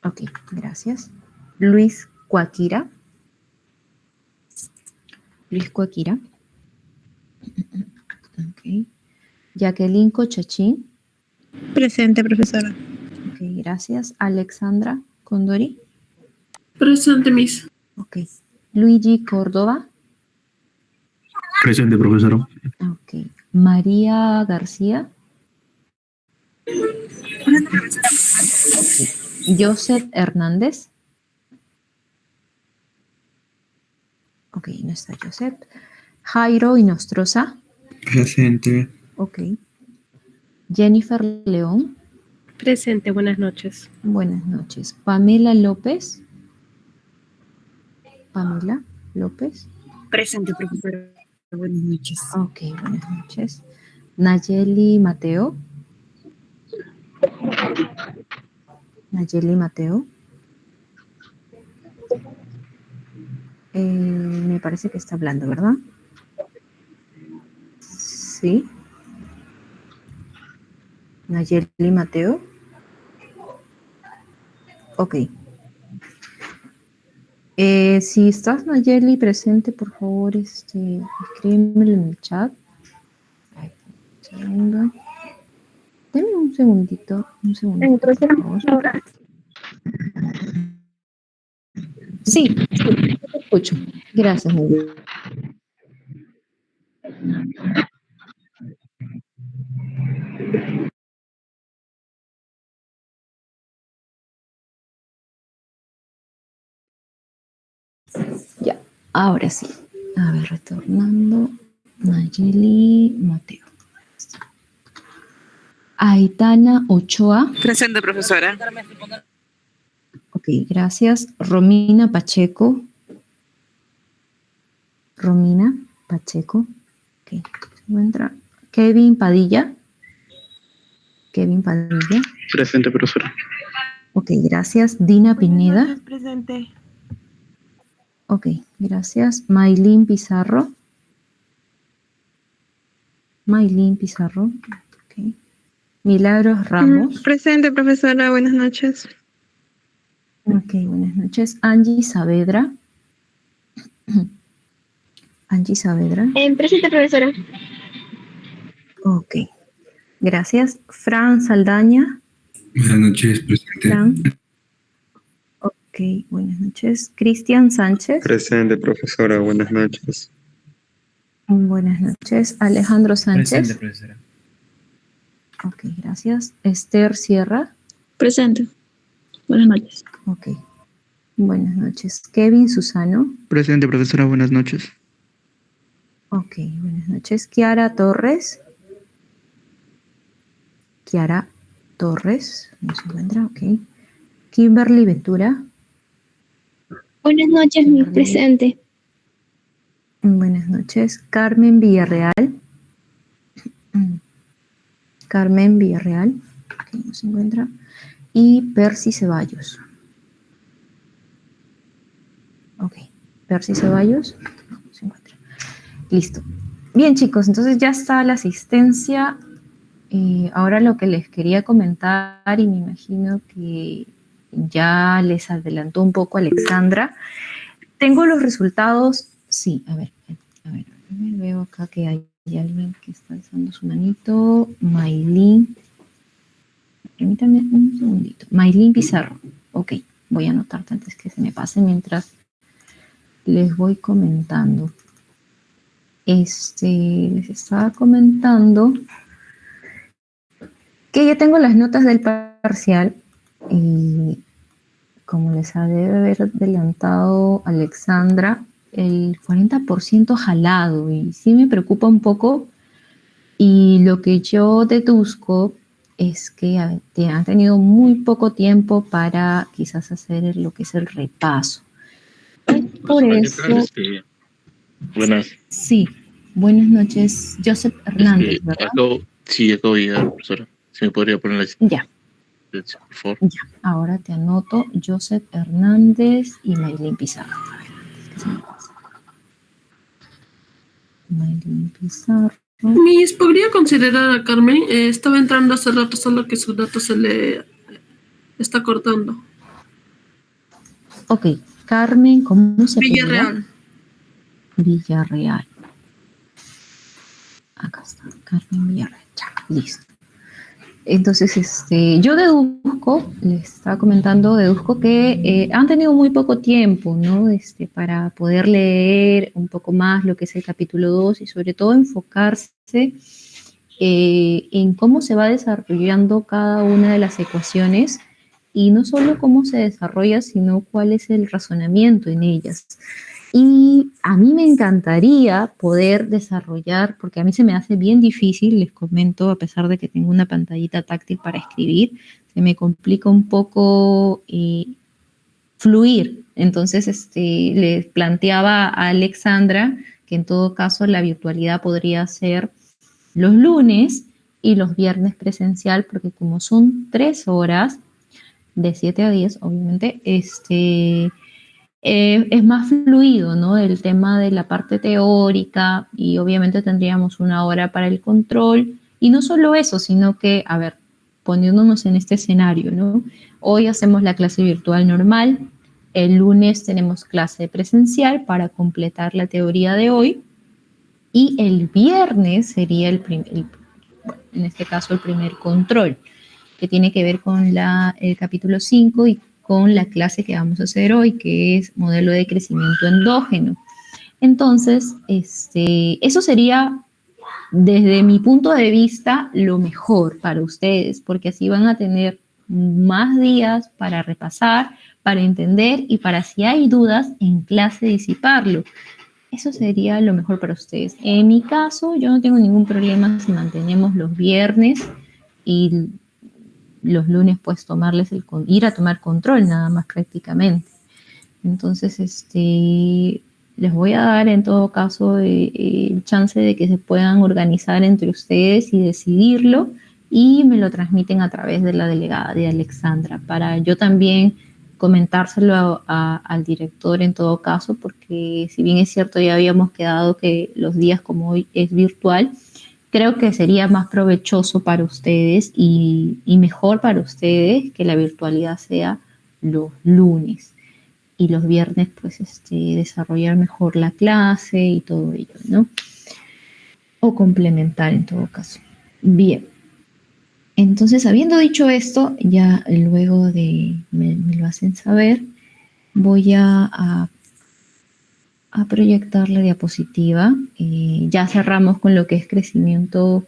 Ok, gracias. Luis Cuaquira. Luis Cuaquira. Ok. Jacqueline Cochachín. Presente, profesora. Ok, gracias. Alexandra Condori. Presente, Miss. Ok. Luigi Córdoba. Presente, profesora. Ok. María García. Joseph Hernández. Ok, no está Joseph. Jairo Inostroza. Presente. Ok. Jennifer León. Presente, buenas noches. Buenas noches. Pamela López. Pamela López. Presente, profesora. Buenas noches. Ok, buenas noches. Nayeli Mateo. Nayeli Mateo. Me parece que está hablando, ¿verdad? Sí. Nayeli Mateo. Ok. Si estás, Nayeli, presente, por favor, escríbemelo en el chat. Ay, un segundo. Deme un segundito, por favor. Sí, te escucho. Gracias, Nayeli. Ya, ahora sí. A ver, retornando. Nayeli Mateo. Aitana Ochoa. Presente, profesora. Ok, gracias. Romina Pacheco. Romina Pacheco. Ok, se encuentra. Kevin Padilla. Kevin Padilla. Presente, profesora. Ok, gracias. Dina Pineda. Presente. Ok, gracias. Maylin Pizarro. Maylin Pizarro. Ok. Milagros Ramos. Presente, profesora. Buenas noches. Ok, buenas noches. Angie Saavedra. Angie Saavedra. Presente, profesora. Ok, gracias. Fran Saldaña. Buenas noches, presente. Fran. Ok, buenas noches. Cristian Sánchez. Presente, profesora. Buenas noches. Buenas noches. Alejandro Sánchez. Presente, profesora. Ok, gracias. Esther Sierra. Presente. Buenas noches. Ok, buenas noches. Kevin Susano. Presente, profesora. Buenas noches. Ok, buenas noches. Kiara Torres. Kiara Torres. ¿No se encuentra? Ok. Kimberly Ventura. Buenas noches, mi presente. Buenas noches. Carmen Villarreal. Carmen Villarreal. Ok, no se encuentra. Y Percy Ceballos. Ok, Percy Ceballos. No se encuentra. Listo. Bien, chicos, entonces ya está la asistencia. Ahora lo que les quería comentar, y me imagino que ya les adelantó un poco Alexandra. Tengo los resultados. Sí, a ver, veo acá que hay alguien que está alzando su manito. Maylin. Permítame un segundito. Maylin Pizarro. Ok, voy a anotarte antes que se me pase mientras les voy comentando. Les estaba comentando que ya tengo las notas del parcial y como les ha de haber adelantado Alexandra, el 40% jalado y sí me preocupa un poco, y lo que yo deduzco es que han tenido muy poco tiempo para quizás hacer lo que es el repaso. Por eso... Buenas. Sí, buenas noches, Joseph Hernández, ¿verdad? Acabo de llegar, profesora. Si me podría poner la Ya. Por favor. Ya, ahora te anoto Joseph Hernández y Maylin Pizarro. A ver, antes que se me pase. Maylin Pizarro. Miss, ¿podría considerar a Carmen? Estaba entrando hace rato, solo que su dato se le está cortando. Ok, Carmen, ¿cómo se apellida? Villarreal. Villarreal. Acá está, Carmen Villarreal. Ya, listo. Entonces, yo deduzco, les estaba comentando, deduzco que han tenido muy poco tiempo, ¿no? Para poder leer un poco más lo que es el capítulo 2 y sobre todo enfocarse en cómo se va desarrollando cada una de las ecuaciones y no solo cómo se desarrolla, sino cuál es el razonamiento en ellas. Y a mí me encantaría poder desarrollar, porque a mí se me hace bien difícil, les comento, a pesar de que tengo una pantallita táctil para escribir, se me complica un poco fluir. Entonces, les planteaba a Alexandra que en todo caso la virtualidad podría ser los lunes y los viernes presencial, porque como son 3 horas, de 7 a 10, obviamente, es más fluido, ¿no? El tema de la parte teórica y obviamente tendríamos 1 hora para el control. Y no solo eso, sino que, a ver, poniéndonos en este escenario, ¿no? Hoy hacemos la clase virtual normal, el lunes tenemos clase presencial para completar la teoría de hoy y el viernes sería en este caso el primer control, que tiene que ver con el capítulo 5 y con la clase que vamos a hacer hoy, que es modelo de crecimiento endógeno. Entonces, eso sería, desde mi punto de vista, lo mejor para ustedes, porque así van a tener más días para repasar, para entender y para, si hay dudas, en clase disiparlo. Eso sería lo mejor para ustedes. En mi caso, yo no tengo ningún problema si mantenemos los viernes y los lunes pues ir a tomar control nada más prácticamente. Entonces, les voy a dar en todo caso el chance de que se puedan organizar entre ustedes y decidirlo y me lo transmiten a través de la delegada de Alexandra para yo también comentárselo al director en todo caso, porque si bien es cierto ya habíamos quedado que los días como hoy es virtual, creo que sería más provechoso para ustedes y mejor para ustedes que la virtualidad sea los lunes y los viernes pues desarrollar mejor la clase y todo ello, ¿no? O complementar en todo caso. Bien. Entonces, habiendo dicho esto, ya luego de me lo hacen saber, voy a proyectar la diapositiva. Ya cerramos con lo que es crecimiento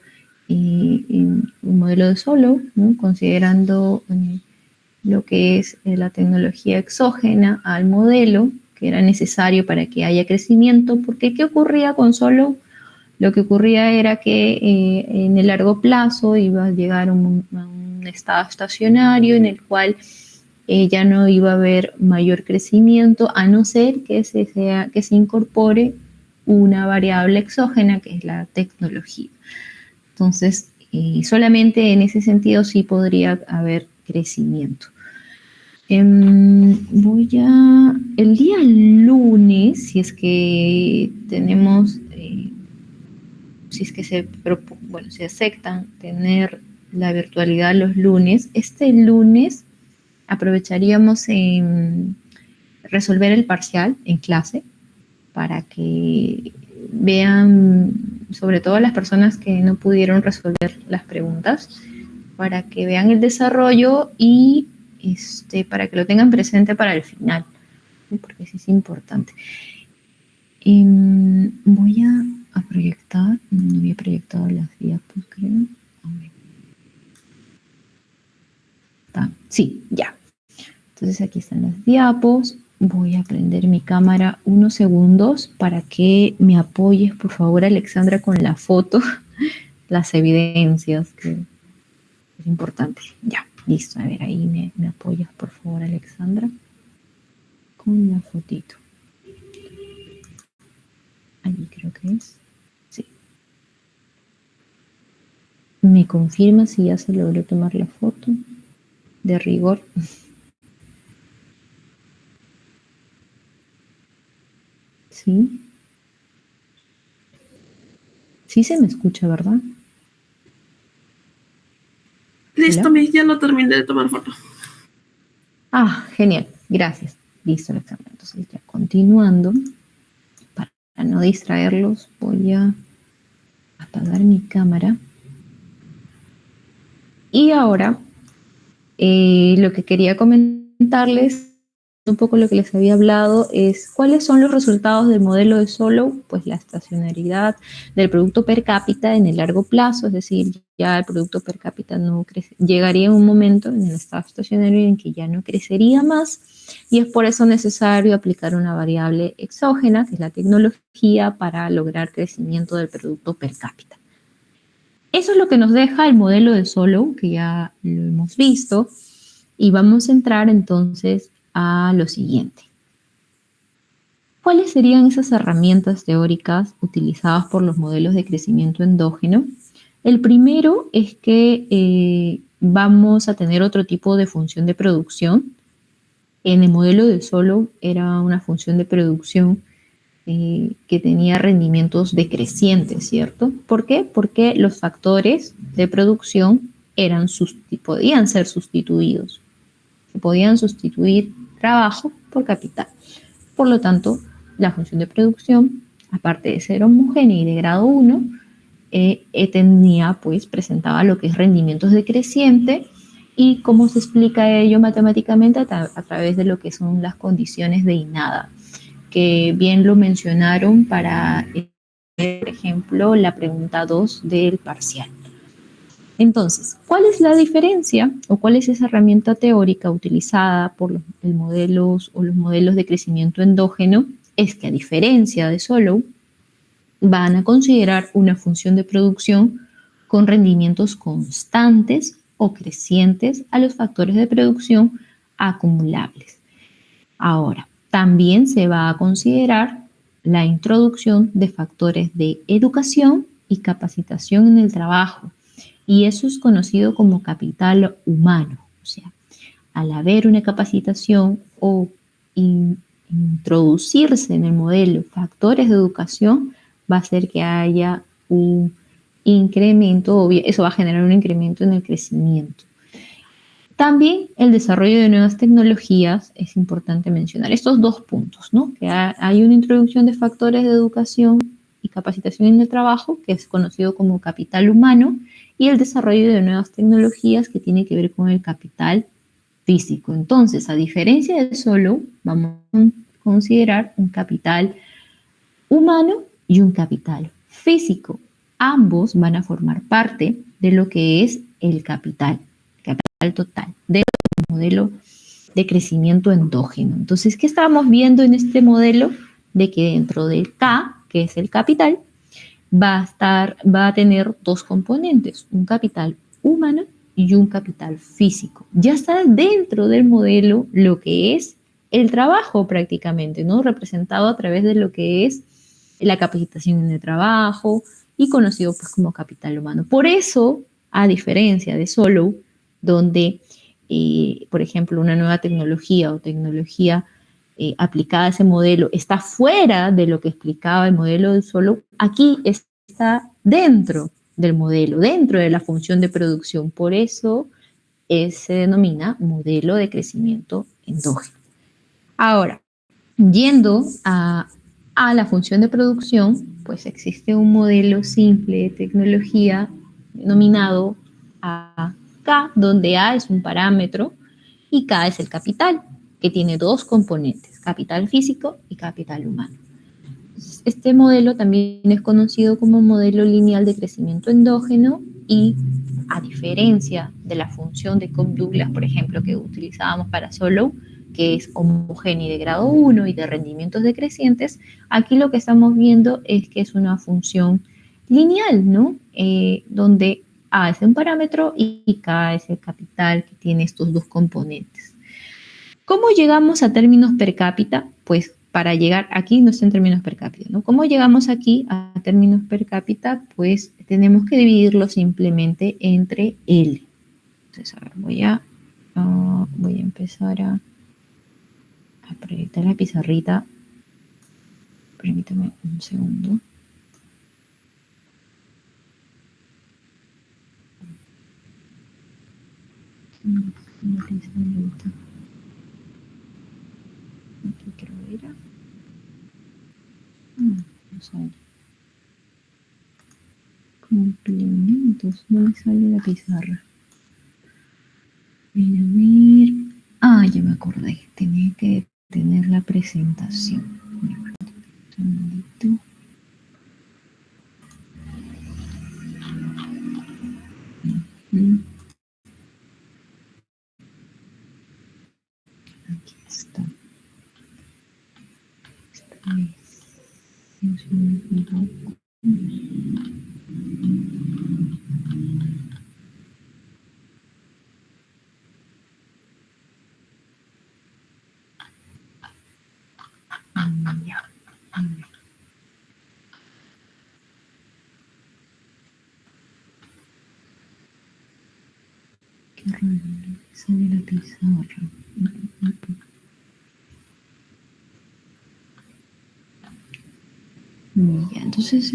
en un modelo de Solow, ¿no? Considerando lo que es la tecnología exógena al modelo, que era necesario para que haya crecimiento, porque ¿qué ocurría con Solow? Lo que ocurría era que en el largo plazo iba a llegar a un estado estacionario en el cual ya no iba a haber mayor crecimiento, a no ser que se incorpore una variable exógena, que es la tecnología. Entonces, solamente en ese sentido sí podría haber crecimiento. El día lunes, si es que tenemos, si es que se aceptan tener la virtualidad los lunes, este lunes aprovecharíamos en resolver el parcial en clase para que vean, sobre todo las personas que no pudieron resolver las preguntas, para que vean el desarrollo y para que lo tengan presente para el final, ¿sí? Porque sí es importante. Voy a proyectar, no había proyectado las diapos, creo. A ver. Sí, ya. Entonces aquí están las diapos. Voy a prender mi cámara unos segundos para que me apoyes, por favor, Alexandra, con la foto, las evidencias, que es importante. Ya, listo. A ver, ahí me apoyas, por favor, Alexandra, con la fotito. Allí creo que es. Sí. ¿Me confirma si ya se logró tomar la foto? De rigor. Sí. Sí se me escucha, ¿verdad? Listo, ¿Hola? Miss, ya lo terminé de tomar foto. Ah, genial. Gracias. Listo el examen. Entonces ya continuando, para no distraerlos, voy a apagar mi cámara. Y ahora, lo que quería comentarles, un poco lo que les había hablado, es cuáles son los resultados del modelo de Solow. Pues la estacionalidad del producto per cápita en el largo plazo, es decir, ya el producto per cápita no crece, llegaría un momento en el estado estacionario en que ya no crecería más, y es por eso necesario aplicar una variable exógena, que es la tecnología, para lograr crecimiento del producto per cápita. Eso es lo que nos deja el modelo de Solow, que ya lo hemos visto, y vamos a entrar entonces a lo siguiente. ¿Cuáles serían esas herramientas teóricas utilizadas por los modelos de crecimiento endógeno? El primero es que vamos a tener otro tipo de función de producción. En el modelo de Solow era una función de producción que tenía rendimientos decrecientes, ¿cierto? ¿Por qué? Porque los factores de producción podían ser sustituidos. Podían sustituir trabajo por capital. Por lo tanto, la función de producción, aparte de ser homogénea y de grado 1, presentaba lo que es rendimientos decrecientes. ¿Y cómo se explica ello matemáticamente? A través de lo que son las condiciones de Inada, que bien lo mencionaron para, por ejemplo, la pregunta 2 del parcial. Entonces, ¿cuál es la diferencia o cuál es esa herramienta teórica utilizada por los modelos de crecimiento endógeno? Es que, a diferencia de Solow, van a considerar una función de producción con rendimientos constantes o crecientes a los factores de producción acumulables. Ahora, también se va a considerar la introducción de factores de educación y capacitación en el trabajo. Y eso es conocido como capital humano. O sea, al haber una capacitación o introducirse en el modelo factores de educación, va a hacer que haya un incremento, eso va a generar un incremento en el crecimiento. También el desarrollo de nuevas tecnologías, es importante mencionar estos dos puntos, ¿no? Que hay una introducción de factores de educación y capacitación en el trabajo, que es conocido como capital humano, y el desarrollo de nuevas tecnologías, que tiene que ver con el capital físico. Entonces, a diferencia de Solow, vamos a considerar un capital humano y un capital físico. Ambos van a formar parte de lo que es el capital total del modelo de crecimiento endógeno. Entonces, ¿qué estábamos viendo en este modelo? De que dentro del K, que es el capital, va a tener dos componentes, un capital humano y un capital físico. Ya está dentro del modelo lo que es el trabajo prácticamente, ¿no? Representado a través de lo que es la capacitación en el trabajo y conocido pues como capital humano. Por eso, a diferencia de Solow, donde, por ejemplo, una nueva tecnología o tecnología aplicada a ese modelo está fuera de lo que explicaba el modelo de Solow, aquí está dentro del modelo, dentro de la función de producción. Por eso se denomina modelo de crecimiento endógeno. Ahora, yendo a la función de producción, pues existe un modelo simple de tecnología denominado K, donde A es un parámetro y K es el capital, que tiene dos componentes, capital físico y capital humano. Este modelo también es conocido como modelo lineal de crecimiento endógeno y, a diferencia de la función de Cobb-Douglas, por ejemplo, que utilizábamos para Solow, que es homogénea y de grado 1 y de rendimientos decrecientes, aquí lo que estamos viendo es que es una función lineal, ¿no? Donde A es un parámetro y K es el capital, que tiene estos dos componentes. ¿Cómo llegamos a términos per cápita? Pues para llegar aquí no está en términos per cápita, ¿no? ¿Cómo llegamos aquí a términos per cápita? Pues tenemos que dividirlo simplemente entre L. Entonces, a ver, voy a empezar a proyectar la pizarrita. Permítame un segundo. Aquí creo que era. No sale. Complementos, no me sale la pizarra. A ver. Ah, ya me acordé. Tenía que tener la presentación. Un segundito. Ujú. Aquí está. Esta vez. Si no me equivoco. Ya. A ver. Qué raro, no sale la pizarra. Ya, entonces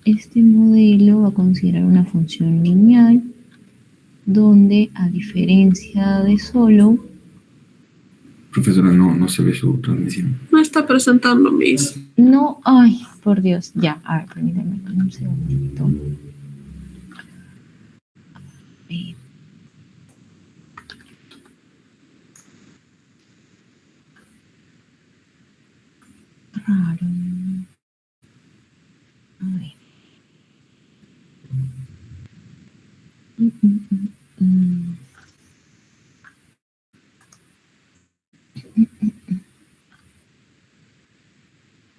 este modelo va a considerar una función lineal donde, a diferencia de solo, Profesora, no se ve su transmisión. No está presentando, Miss. no, ay, por Dios, ya, a ver, permítame un segundito. Eh, Raro. A ver. Mm, mm, mm, mm.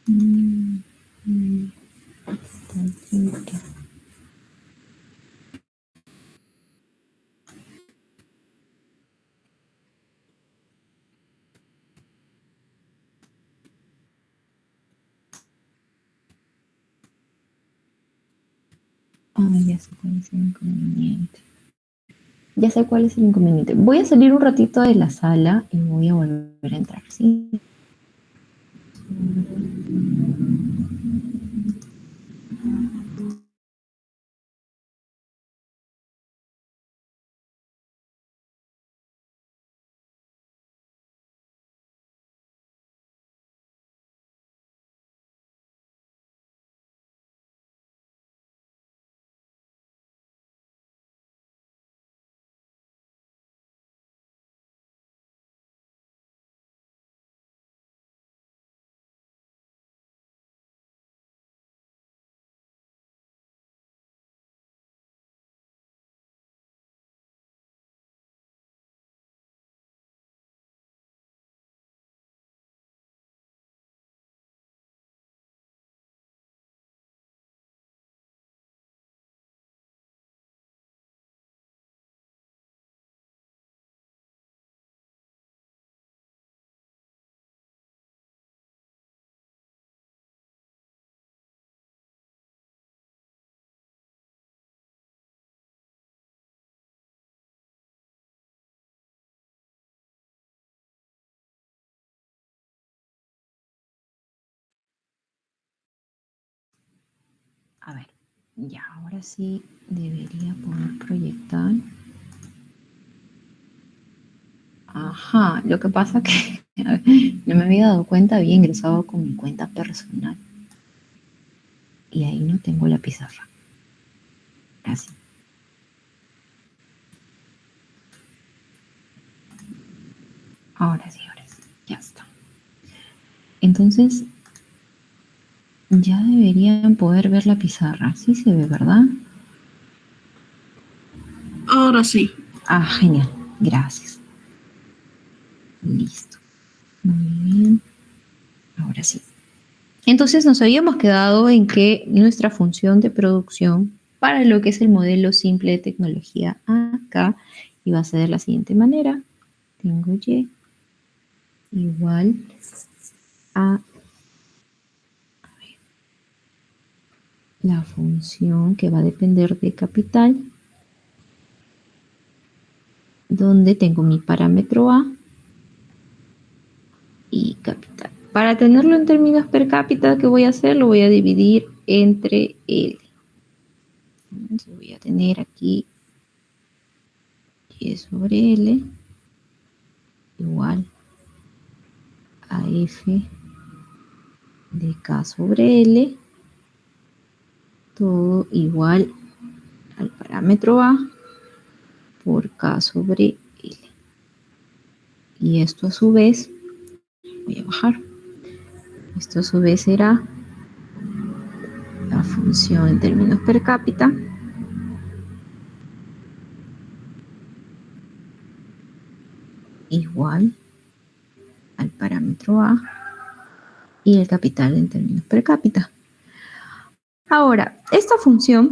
Mm, mm. Tantito. Ah, ya sé cuál es el inconveniente. Ya sé cuál es el inconveniente. Voy a salir un ratito de la sala y voy a volver a entrar, ¿sí? A ver, ya, ahora sí debería poder proyectar. Ajá, lo que pasa que no me había dado cuenta, había ingresado con mi cuenta personal y ahí no tengo la pizarra. Así. Ahora sí, ya está. Entonces, ya deberían poder ver la pizarra. Sí se ve, ¿verdad? Ahora sí. Ah, genial. Gracias. Listo. Muy bien. Ahora sí. Entonces nos habíamos quedado en que nuestra función de producción para lo que es el modelo simple de tecnología acá iba a ser de la siguiente manera. Tengo Y igual a ver, la función que va a depender de capital, donde tengo mi parámetro A y capital. Para tenerlo en términos per cápita, ¿qué voy a hacer? Lo voy a dividir entre L. Entonces voy a tener aquí Y sobre L igual F de K sobre L, todo igual al parámetro A por K sobre L. Y esto a su vez, voy a bajar, esto a su vez será la función en términos per cápita igual al parámetro A y el capital en términos per cápita. Ahora, esta función,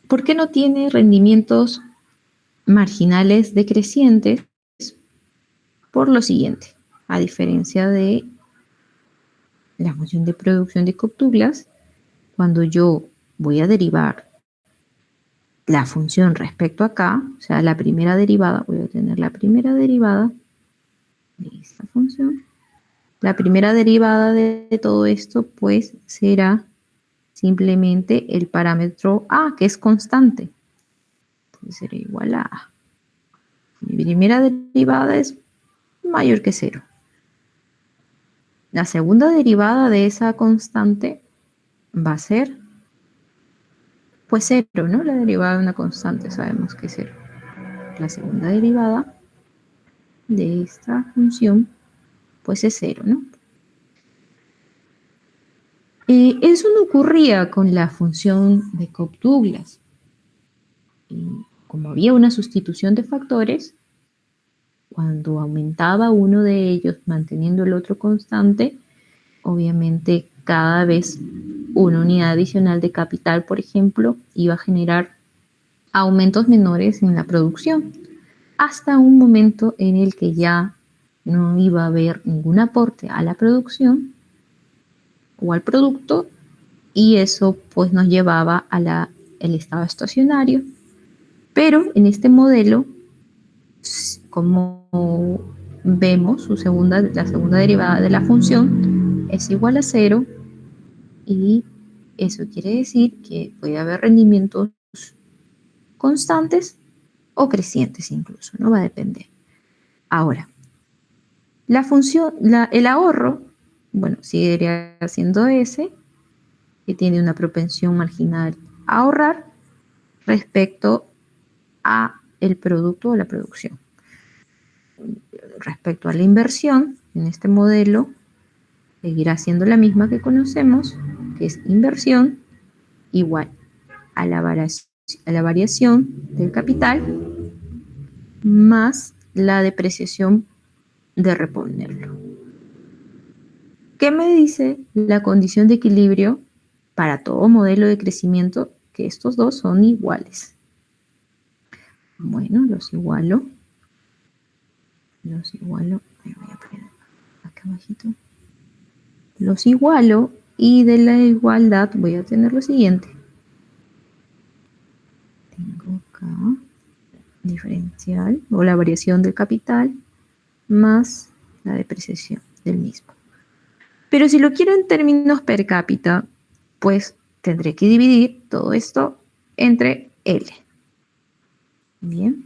¿por qué no tiene rendimientos marginales decrecientes? Por lo siguiente, a diferencia de la función de producción de Cobb-Douglas, cuando yo voy a derivar la función respecto a K, o sea, la primera derivada, voy a tener la primera derivada de esta función. La primera derivada de todo esto, pues, será simplemente el parámetro A, que es constante. Entonces será igual a A. Mi primera derivada es mayor que 0. La segunda derivada de esa constante va a ser, pues 0, ¿no? La derivada de una constante sabemos que es 0. La segunda derivada de esta función, pues es 0, ¿no? Eso no ocurría con la función de Cobb-Douglas. Como había una sustitución de factores, cuando aumentaba uno de ellos manteniendo el otro constante, obviamente cada vez una unidad adicional de capital, por ejemplo, iba a generar aumentos menores en la producción, hasta un momento en el que ya no iba a haber ningún aporte a la producción o al producto, y eso pues nos llevaba a el estado estacionario. Pero en este modelo, como vemos, la segunda derivada de la función es igual a 0, y eso quiere decir que puede haber rendimientos constantes o crecientes incluso, no va a depender. Ahora, la función, el ahorro, bueno, seguiría siendo S, que tiene una propensión marginal a ahorrar respecto a el producto o la producción. Respecto a la inversión, en este modelo seguirá siendo la misma que conocemos, que es inversión igual a la variación del capital más la depreciación de reponerlo. ¿Qué me dice la condición de equilibrio para todo modelo de crecimiento? Que estos dos son iguales. Bueno, los igualo, ahí voy a poner acá abajito, los igualo, y de la igualdad voy a tener lo siguiente. Tengo acá diferencial o la variación del capital más la depreciación del mismo. Pero si lo quiero en términos per cápita, pues tendré que dividir todo esto entre L. Bien.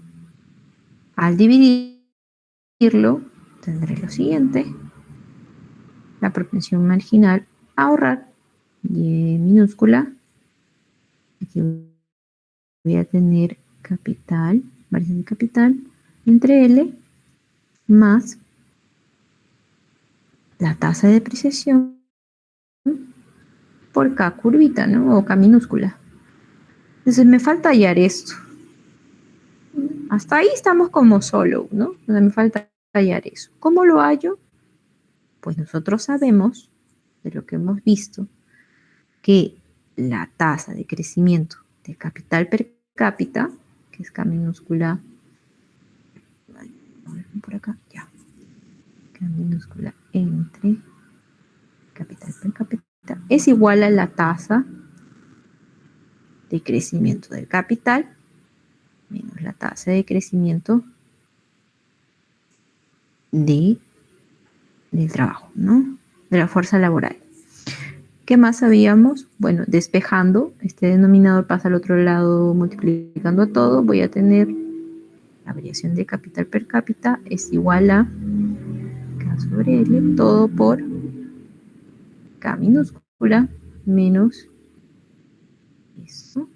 Al dividirlo, tendré lo siguiente. La propensión marginal a ahorrar, Y minúscula. Aquí voy a tener capital, variación de capital, entre L más la tasa de depreciación por K curvita, ¿no? O K minúscula. Entonces me falta hallar esto. Hasta ahí estamos como solo, ¿no? O sea, me falta hallar eso. ¿Cómo lo hallo? Pues nosotros sabemos, de lo que hemos visto, que la tasa de crecimiento de capital per cápita, que es K minúscula, por acá, ya, K minúscula entre capital per cápita, es igual a la tasa de crecimiento del capital menos la tasa de crecimiento del trabajo, ¿no? De la fuerza laboral. ¿Qué más sabíamos? Bueno, despejando, este denominador pasa al otro lado multiplicando a todo, voy a tener la variación de capital per cápita es igual a K sobre L, todo por K minúscula menos eso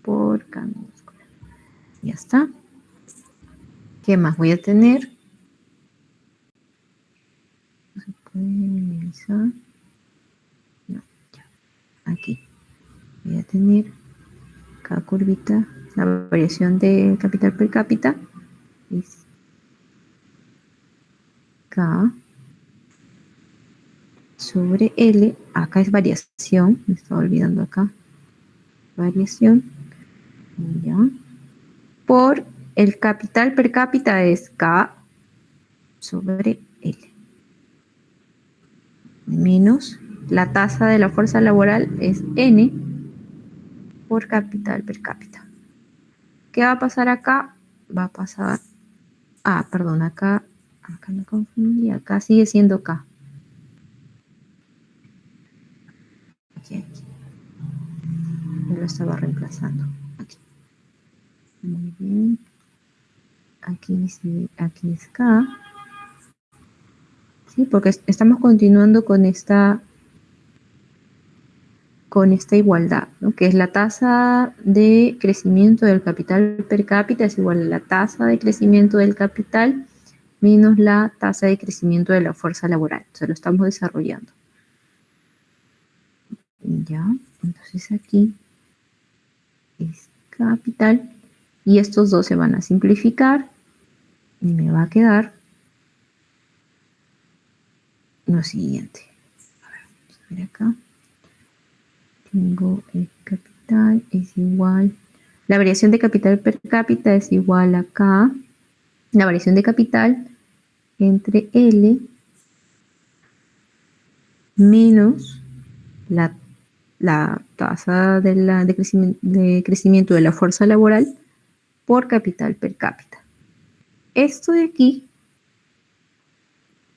por K minúscula. Ya está. ¿Qué más voy a tener? ¿No se puede minimizar? No, ya. Aquí. Voy a tener K curvita, la variación de capital per cápita es K sobre L. Acá es variación, me estaba olvidando acá. Variación, ya. Por el capital per cápita es K sobre L. Menos la tasa de la fuerza laboral es N por capital per cápita. ¿Qué va a pasar acá? Va a pasar... perdón, acá me confundí. Acá sigue siendo K. Aquí. Yo lo estaba reemplazando. Aquí. Muy bien. Aquí es K. Sí, porque estamos continuando con esta igualdad, ¿no? Que es la tasa de crecimiento del capital per cápita es igual a la tasa de crecimiento del capital menos la tasa de crecimiento de la fuerza laboral. O sea, lo estamos desarrollando. Ya, entonces aquí es capital y estos dos se van a simplificar y me va a quedar lo siguiente. A ver, vamos a ver acá. Tengo el capital es igual, la variación de capital per cápita es igual a K, la variación de capital entre L menos la tasa de crecimiento de la fuerza laboral por capital per cápita. Esto de aquí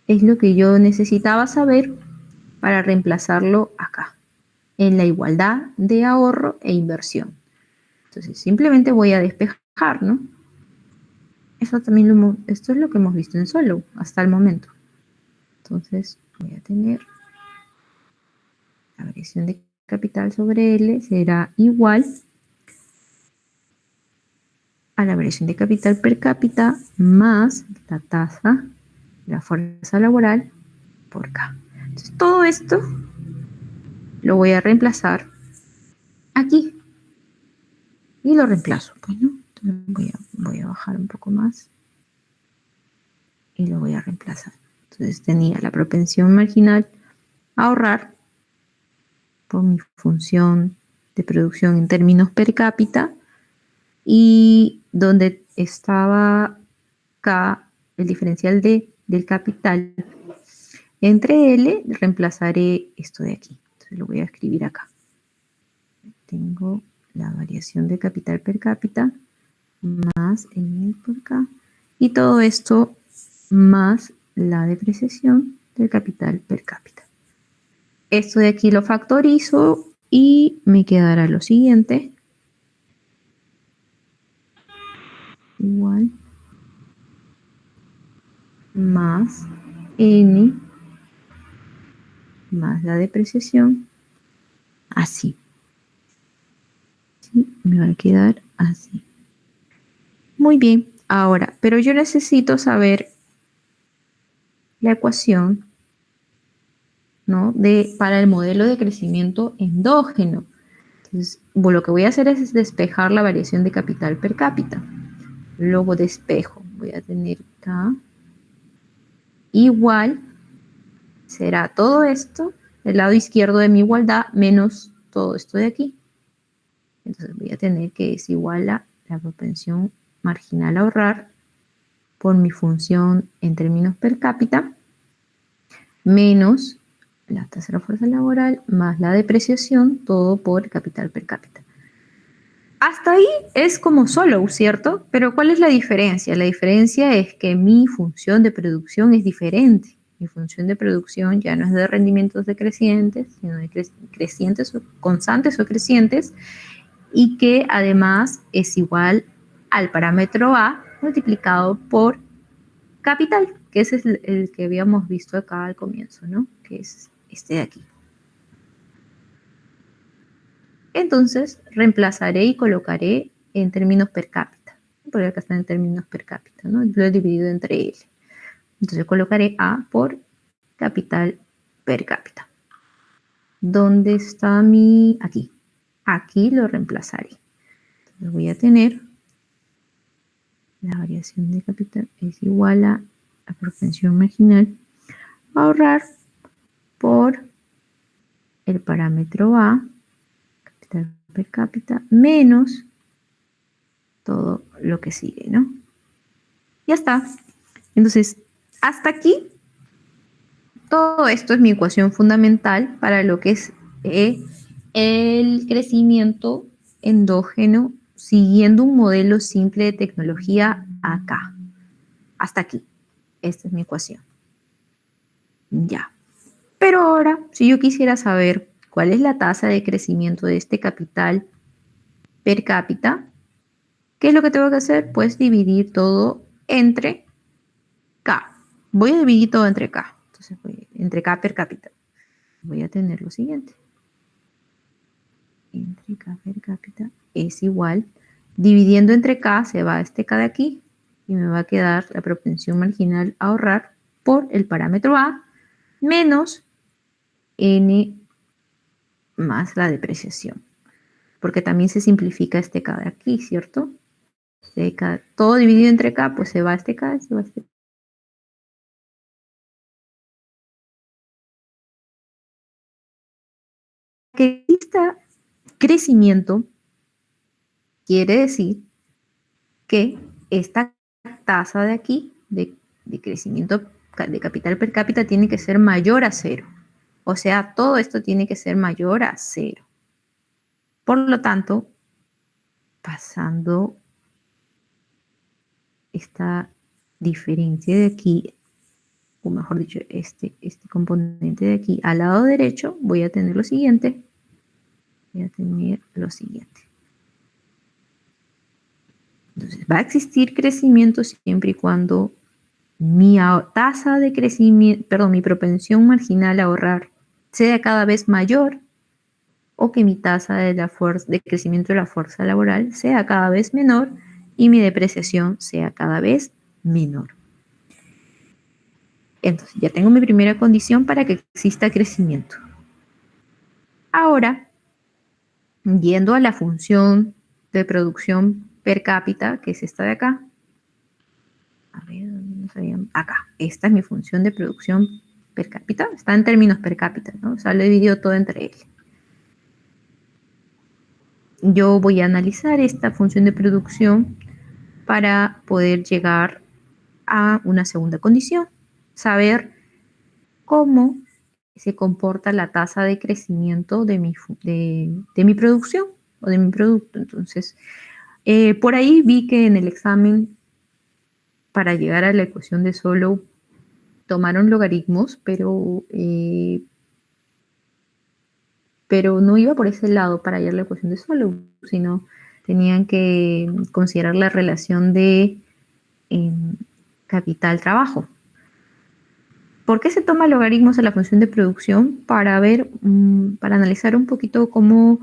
es lo que yo necesitaba saber para reemplazarlo acá, en la igualdad de ahorro e inversión. Entonces, simplemente voy a despejar, ¿no? Esto es lo que hemos visto en Solo hasta el momento. Entonces, voy a tener la variación de capital sobre L será igual a la variación de capital per cápita más la tasa de la fuerza laboral por K. Entonces, todo esto lo voy a reemplazar aquí. Y lo reemplazo, pues, ¿no? Entonces voy a bajar un poco más. Y lo voy a reemplazar. Entonces tenía la propensión marginal a ahorrar por mi función de producción en términos per cápita. Y donde estaba K, el diferencial del capital entre L, reemplazaré esto de aquí. Entonces lo voy a escribir acá. Tengo la variación de capital per cápita más N por K. Y todo esto más la depreciación del capital per cápita. Esto de aquí lo factorizo y me quedará lo siguiente. Igual más N más la depreciación así. ¿Sí? Me va a quedar así. Muy bien. Ahora, pero yo necesito saber la ecuación, ¿no? Para el modelo de crecimiento endógeno. Entonces, lo que voy a hacer es despejar la variación de capital per cápita. Luego despejo. Voy a tener K igual, será todo esto, el lado izquierdo de mi igualdad, menos todo esto de aquí. Entonces voy a tener que es igual a la propensión marginal a ahorrar por mi función en términos per cápita, menos la tasa de la fuerza laboral, más la depreciación, todo por capital per cápita. Hasta ahí es como Solo, ¿cierto? Pero ¿cuál es la diferencia? La diferencia es que mi función de producción es diferente. Mi función de producción ya no es de rendimientos decrecientes, sino de crecientes o constantes o crecientes, y que además es igual al parámetro A multiplicado por capital, que ese es el que habíamos visto acá al comienzo, ¿no? Que es este de aquí. Entonces, reemplazaré y colocaré en términos per cápita, porque acá están en términos per cápita, ¿no? Lo he dividido entre L. Entonces, colocaré A por capital per cápita. ¿Dónde está mi...? Aquí. Aquí lo reemplazaré. Entonces, voy a tener la variación de capital es igual a la propensión marginal a ahorrar por el parámetro A, capital per cápita, menos todo lo que sigue, ¿no? Ya está. Entonces, hasta aquí, todo esto es mi ecuación fundamental para lo que es el crecimiento endógeno siguiendo un modelo simple de tecnología acá. Hasta aquí. Esta es mi ecuación. Ya. Pero ahora, si yo quisiera saber cuál es la tasa de crecimiento de este capital per cápita, ¿qué es lo que tengo que hacer? Pues dividir todo entre K. Voy a dividir todo entre K. Entonces, entre K per cápita. Voy a tener lo siguiente. Entre K per cápita es igual. Dividiendo entre K se va este K de aquí y me va a quedar la propensión marginal a ahorrar por el parámetro A menos N más la depreciación. Porque también se simplifica este K de aquí, ¿cierto? Todo dividido entre K, pues se va este K, se va este K. Que exista crecimiento quiere decir que esta tasa de aquí, de crecimiento de capital per cápita, tiene que ser mayor a 0. O sea, todo esto tiene que ser mayor a 0. Por lo tanto, pasando esta diferencia de aquí, o mejor dicho, este componente de aquí al lado derecho, voy a tener lo siguiente. Entonces, va a existir crecimiento siempre y cuando mi tasa de crecimiento, perdón, mi propensión marginal a ahorrar sea cada vez mayor o que mi tasa de crecimiento de la fuerza laboral sea cada vez menor y mi depreciación sea cada vez menor. Entonces, ya tengo mi primera condición para que exista crecimiento. Ahora, yendo a la función de producción per cápita, que es esta de acá. A ver, ¿dónde nos habíamos? Acá. Esta es mi función de producción per cápita. Está en términos per cápita, ¿no? O sea, lo he dividido todo entre L. Yo voy a analizar esta función de producción para poder llegar a una segunda condición. Saber cómo se comporta la tasa de crecimiento de mi producción o de mi producto. Entonces, por ahí vi que en el examen, para llegar a la ecuación de Solow, tomaron logaritmos, pero no iba por ese lado para hallar la ecuación de Solow, sino tenían que considerar la relación de capital-trabajo. ¿Por qué se toma logaritmos a la función de producción? Para analizar un poquito cómo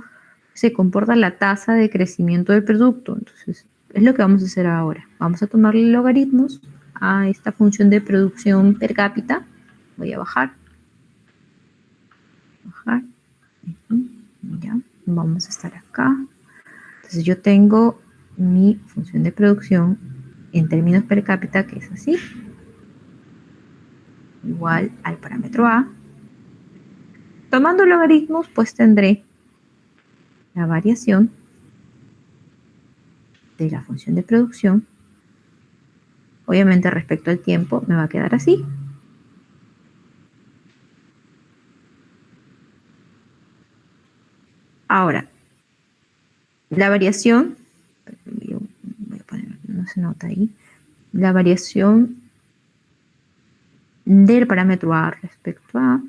se comporta la tasa de crecimiento del producto. Entonces, es lo que vamos a hacer ahora. Vamos a tomarle logaritmos a esta función de producción per cápita. Voy a bajar. Ya, vamos a estar acá. Entonces, yo tengo mi función de producción en términos per cápita, que es así. Igual al parámetro A. Tomando logaritmos, pues tendré la variación de la función de producción. Obviamente, respecto al tiempo, me va a quedar así. Ahora, la variación, voy a poner, no se nota ahí, la variación del parámetro A respecto a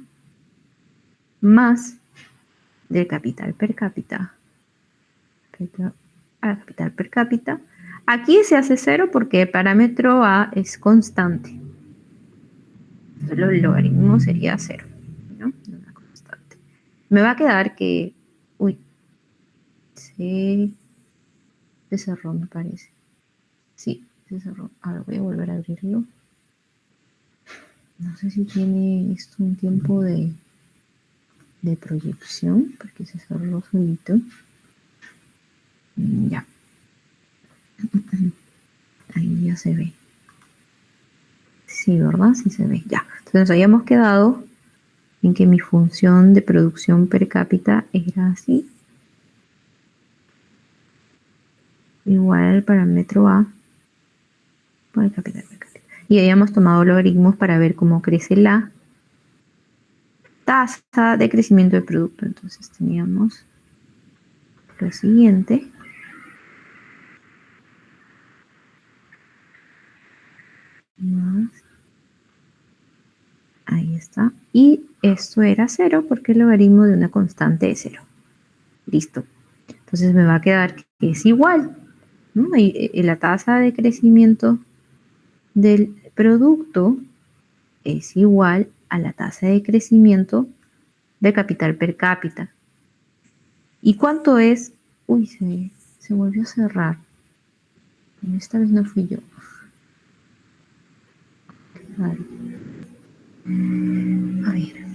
más del capital per cápita, Aquí se hace 0 porque el parámetro A es constante. Solo el logaritmo sería 0, ¿no? Una constante. Me va a quedar que... Uy, se cerró, me parece. Sí, se cerró. Ahora voy a volver a abrirlo. No sé si tiene esto un tiempo de proyección, porque se cerró solito. Ya. Ahí ya se ve. Sí, ¿verdad? Sí se ve. Ya. Entonces nos habíamos quedado en que mi función de producción per cápita era así. Igual al parámetro A por el capital per cápita. Y habíamos tomado logaritmos para ver cómo crece la tasa de crecimiento del producto. Entonces teníamos lo siguiente. Más. Ahí está. Y esto era 0 porque el logaritmo de una constante es 0. Listo. Entonces me va a quedar que es igual, ¿no? Y la tasa de crecimiento del producto es igual a la tasa de crecimiento de capital per cápita. ¿Y cuánto es? Uy, se volvió a cerrar. Esta vez no fui yo. Vale. A ver.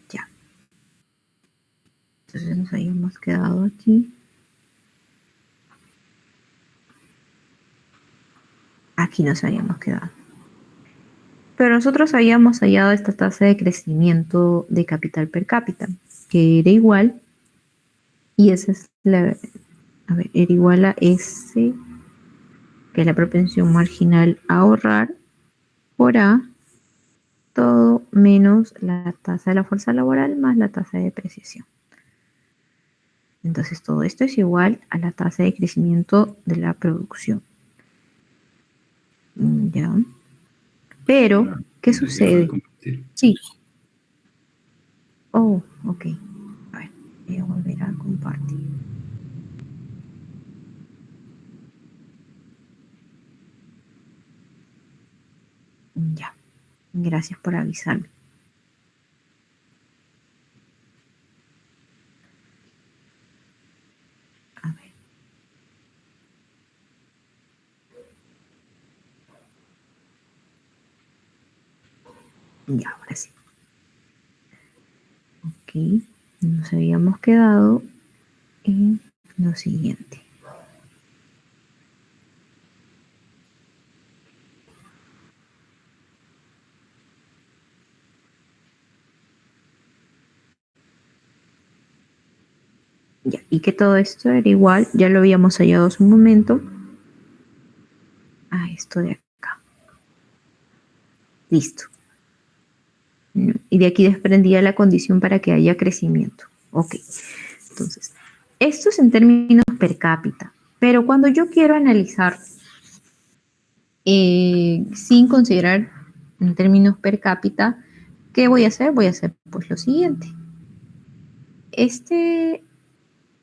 Ya. Entonces nos habíamos quedado aquí. Aquí nos habíamos quedado. Pero nosotros habíamos hallado esta tasa de crecimiento de capital per cápita, que era igual, y esa es la, a ver, era igual a S, que es la propensión marginal a ahorrar, por A, todo menos la tasa de la fuerza laboral más la tasa de depreciación. Entonces todo esto es igual a la tasa de crecimiento de la producción. ¿Ya? Pero, ¿qué sucede? Sí. Oh, ok. A ver, voy a volver a compartir. Ya. Gracias por avisarme. A ver. Ya, ahora sí. Ok. Nos habíamos quedado en lo siguiente. Ya, y que todo esto era igual, ya lo habíamos hallado hace un momento, a esto de acá. Listo. Y de aquí desprendía la condición para que haya crecimiento. Ok. Entonces, esto es en términos per cápita, pero cuando yo quiero analizar sin considerar en términos per cápita, ¿qué voy a hacer? Voy a hacer pues lo siguiente.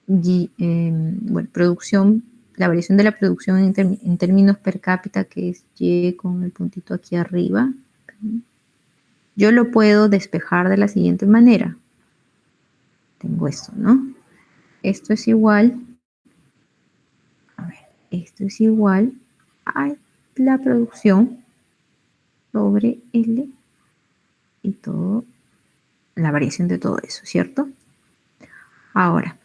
Bueno, producción, la variación de la producción en términos per cápita, que es Y con el puntito aquí arriba, yo lo puedo despejar de la siguiente manera. Tengo esto, ¿no? Esto es igual, a ver, esto es igual a la producción sobre L y todo, la variación de todo eso, ¿cierto? Ahora,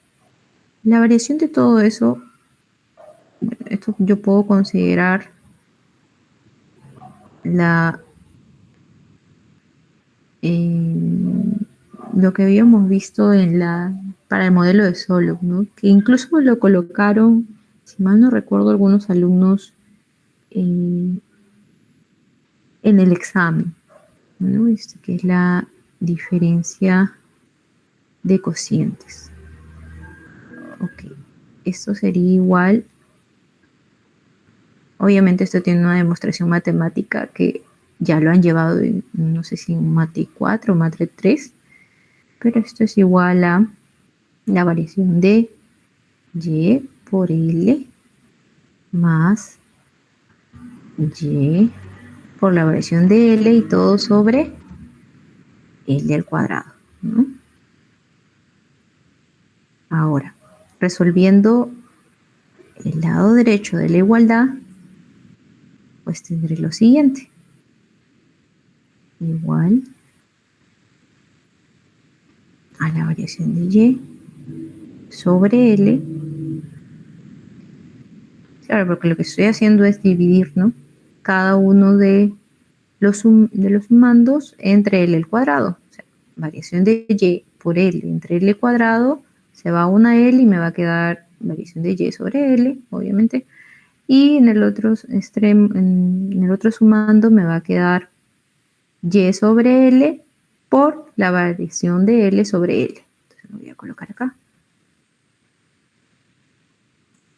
la variación de todo eso, bueno, esto yo puedo considerar lo que habíamos visto para el modelo de Solow, ¿no? Que incluso lo colocaron, si mal no recuerdo, algunos alumnos en el examen, ¿no? Que es la diferencia de cocientes. Ok, esto sería igual. Obviamente esto tiene una demostración matemática que ya lo han llevado, no sé si en Mate 4 o Mate 3, pero esto es igual a la variación de y por L más y por la variación de L y todo sobre L al cuadrado, ¿no? Ahora, resolviendo el lado derecho de la igualdad, pues tendré lo siguiente. Igual a la variación de y sobre L. Claro, porque lo que estoy haciendo es dividir, ¿no?, cada uno de los sumandos entre L al cuadrado. O sea, variación de y por L entre L cuadrado, se va una L y me va a quedar variación de y sobre L, obviamente. Y en el otro extremo, en el otro sumando, me va a quedar y sobre L por la variación de L sobre L. Entonces lo voy a colocar acá.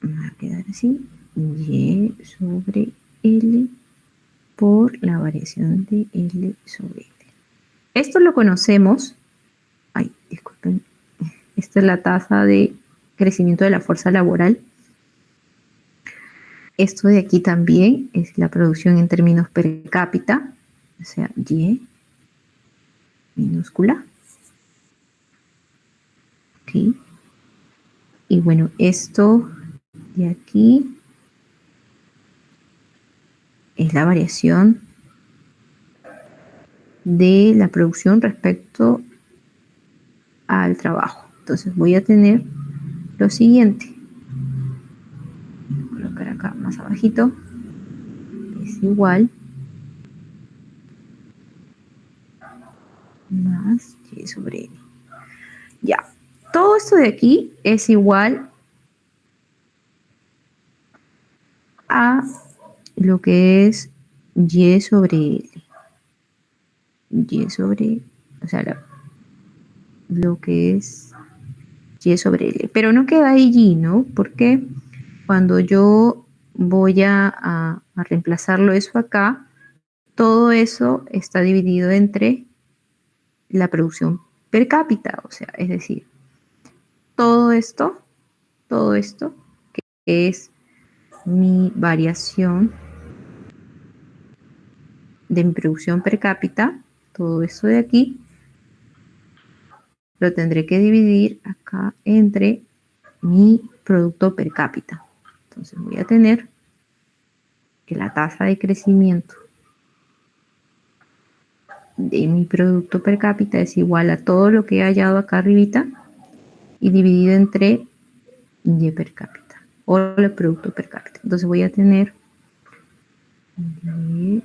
Me va a quedar así. Y sobre L por la variación de L sobre L. Esto lo conocemos. Ay, disculpen. Esta es la tasa de crecimiento de la fuerza laboral. Esto de aquí también es la producción en términos per cápita, o sea, Y minúscula. Ok. Y bueno, esto de aquí es la variación de la producción respecto al trabajo. Entonces voy a tener lo siguiente. Voy a colocar acá más abajito. Es igual más y sobre N. Ya. Todo esto de aquí es igual a lo que es y sobre L. Y sobre, o sea, lo que es y sobre L. Pero no queda allí, ¿no? Porque cuando yo voy a reemplazarlo eso acá, todo eso está dividido entre la producción per cápita. O sea, es decir, todo esto, que es mi variación de mi producción per cápita, todo esto de aquí, lo tendré que dividir acá entre mi producto per cápita. Entonces voy a tener que la tasa de crecimiento de mi producto per cápita es igual a todo lo que he hallado acá arribita y dividido entre y per cápita o el producto per cápita. Entonces voy a tener y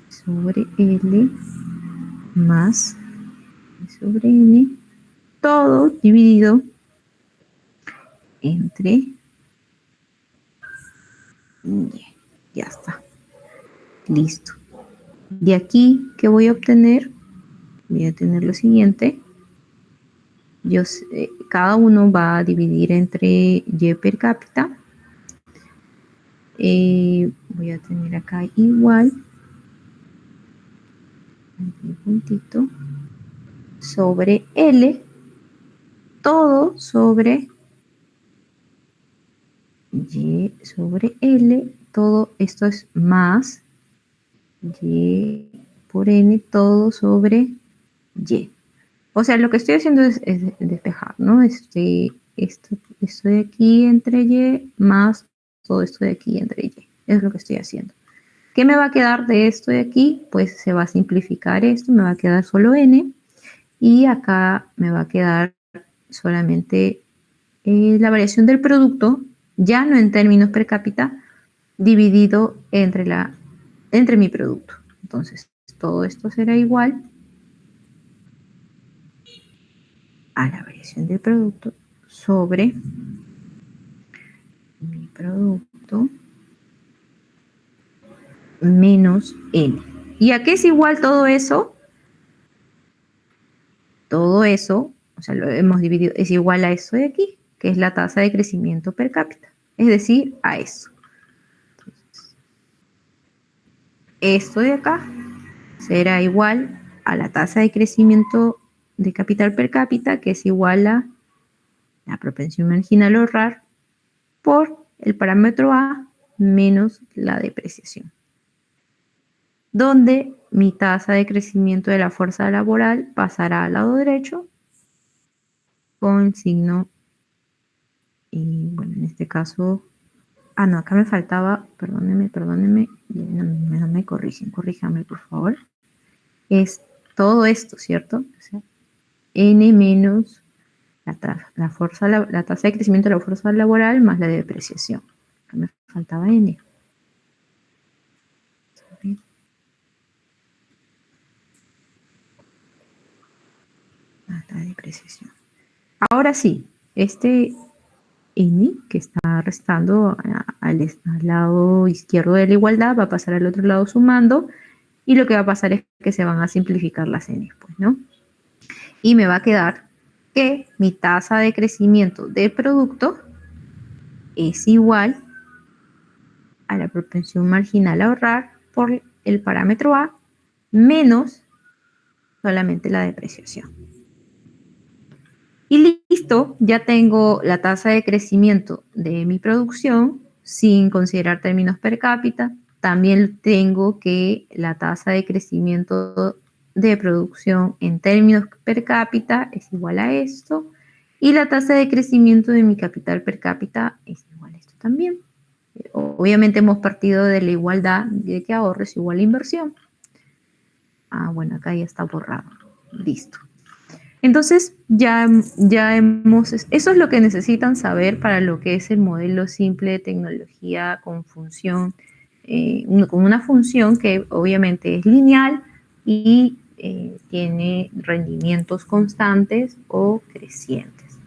sobre L más y sobre N, todo dividido entre y. Ya está. Listo. De aquí, ¿qué voy a obtener? Voy a tener lo siguiente. Cada uno va a dividir entre y per cápita. Voy a tener acá igual un puntito sobre L, todo sobre y sobre L, todo esto es más y por N, todo sobre y. O sea, lo que estoy haciendo es despejar, ¿no? Esto de aquí entre y más todo esto de aquí entre y. Es lo que estoy haciendo. ¿Qué me va a quedar de esto de aquí? Pues se va a simplificar esto, me va a quedar solo n y acá me va a quedar solamente la variación del producto, ya no en términos per cápita, dividido entre mi producto. Entonces, todo esto será igual a la variación del producto sobre mi producto menos n. ¿Y a qué es igual todo eso? Todo eso, o sea, lo hemos dividido, es igual a esto de aquí, que es la tasa de crecimiento per cápita. Es decir, a eso. Entonces, esto de acá será igual a la tasa de crecimiento de capital per cápita, que es igual a la propensión marginal a ahorrar por el parámetro A menos la depreciación, donde mi tasa de crecimiento de la fuerza laboral pasará al lado derecho con signo, y bueno, en este caso, no, acá me faltaba, perdónenme, no me corríjame por favor, es todo esto, ¿cierto? O sea, N menos la tasa de crecimiento de la fuerza laboral más la depreciación. Acá me faltaba N. La depreciación. Ahora sí, este N que está restando al lado izquierdo de la igualdad va a pasar al otro lado sumando, y lo que va a pasar es que se van a simplificar las N, pues, ¿no? Y me va a quedar que mi tasa de crecimiento de producto es igual a la propensión marginal a ahorrar por el parámetro A menos solamente la depreciación. Y listo, ya tengo la tasa de crecimiento de mi producción sin considerar términos per cápita. También tengo que la tasa de crecimiento de producción en términos per cápita es igual a esto. Y la tasa de crecimiento de mi capital per cápita es igual a esto también. Obviamente hemos partido de la igualdad de que ahorro es igual a inversión. Bueno, acá ya está borrado. Listo. Entonces, ya hemos, eso es lo que necesitan saber para lo que es el modelo simple de tecnología con función, con una función que obviamente es lineal y tiene rendimientos constantes o crecientes.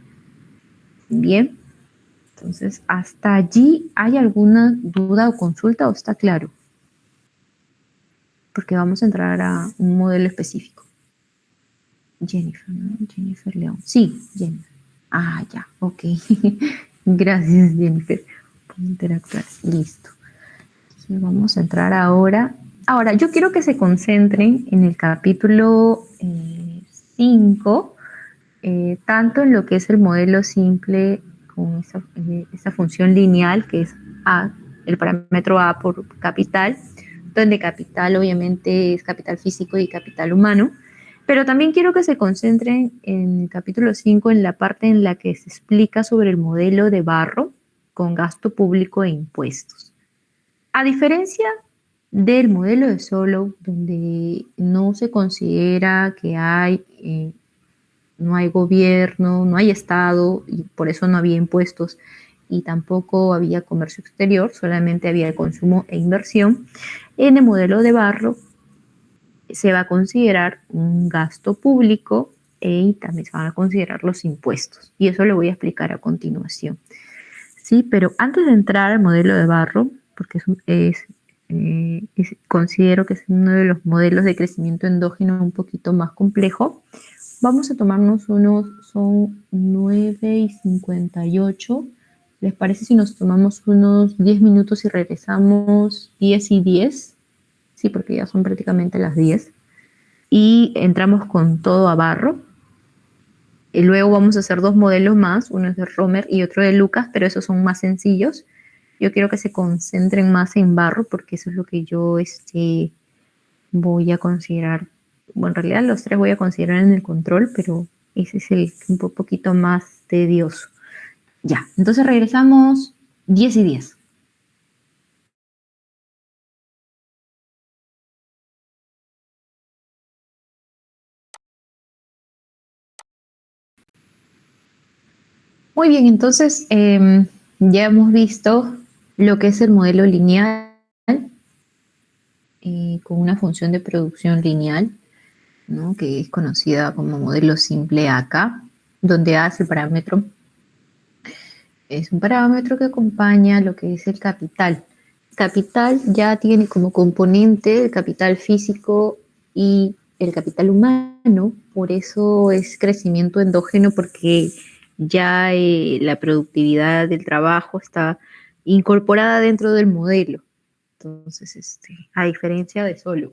Bien, entonces, ¿hasta allí hay alguna duda o consulta o está claro? Porque vamos a entrar a un modelo específico. Jennifer, ¿no? Jennifer León. Sí, Jennifer. Ya, ok. Gracias, Jennifer, por interactuar. Listo. Entonces vamos a entrar ahora. Ahora, yo quiero que se concentren en el capítulo 5, tanto en lo que es el modelo simple con esa función lineal que es A, el parámetro A por capital, donde capital obviamente es capital físico y capital humano. Pero también quiero que se concentren en el capítulo 5 en la parte en la que se explica sobre el modelo de Barro con gasto público e impuestos. A diferencia del modelo de Solow, donde no se considera que no hay gobierno, no hay Estado, y por eso no había impuestos, y tampoco había comercio exterior, solamente había consumo e inversión, en el modelo de Barro se va a considerar un gasto público y también se van a considerar los impuestos. Y eso lo voy a explicar a continuación. Sí, pero antes de entrar al modelo de Barro, porque considero que es uno de los modelos de crecimiento endógeno un poquito más complejo, vamos a tomarnos son 9:58. ¿Les parece si nos tomamos unos 10 minutos y regresamos 10:10? Sí, porque ya son prácticamente las 10. Y entramos con todo a Barro. Y luego vamos a hacer 2 modelos más, uno es de Romer y otro de Lucas, pero esos son más sencillos. Yo quiero que se concentren más en Barro porque eso es lo que yo voy a considerar. Bueno, en realidad los 3 voy a considerar en el control, pero ese es un poquito más tedioso. Ya, entonces regresamos 10:10. Muy bien, entonces ya hemos visto lo que es el modelo lineal con una función de producción lineal, ¿no? Que es conocida como modelo simple AK, donde A es el parámetro. Es un parámetro que acompaña lo que es el capital. Capital ya tiene como componente el capital físico y el capital humano, por eso es crecimiento endógeno, porque ya la productividad del trabajo está incorporada dentro del modelo. Entonces, a diferencia de Solow.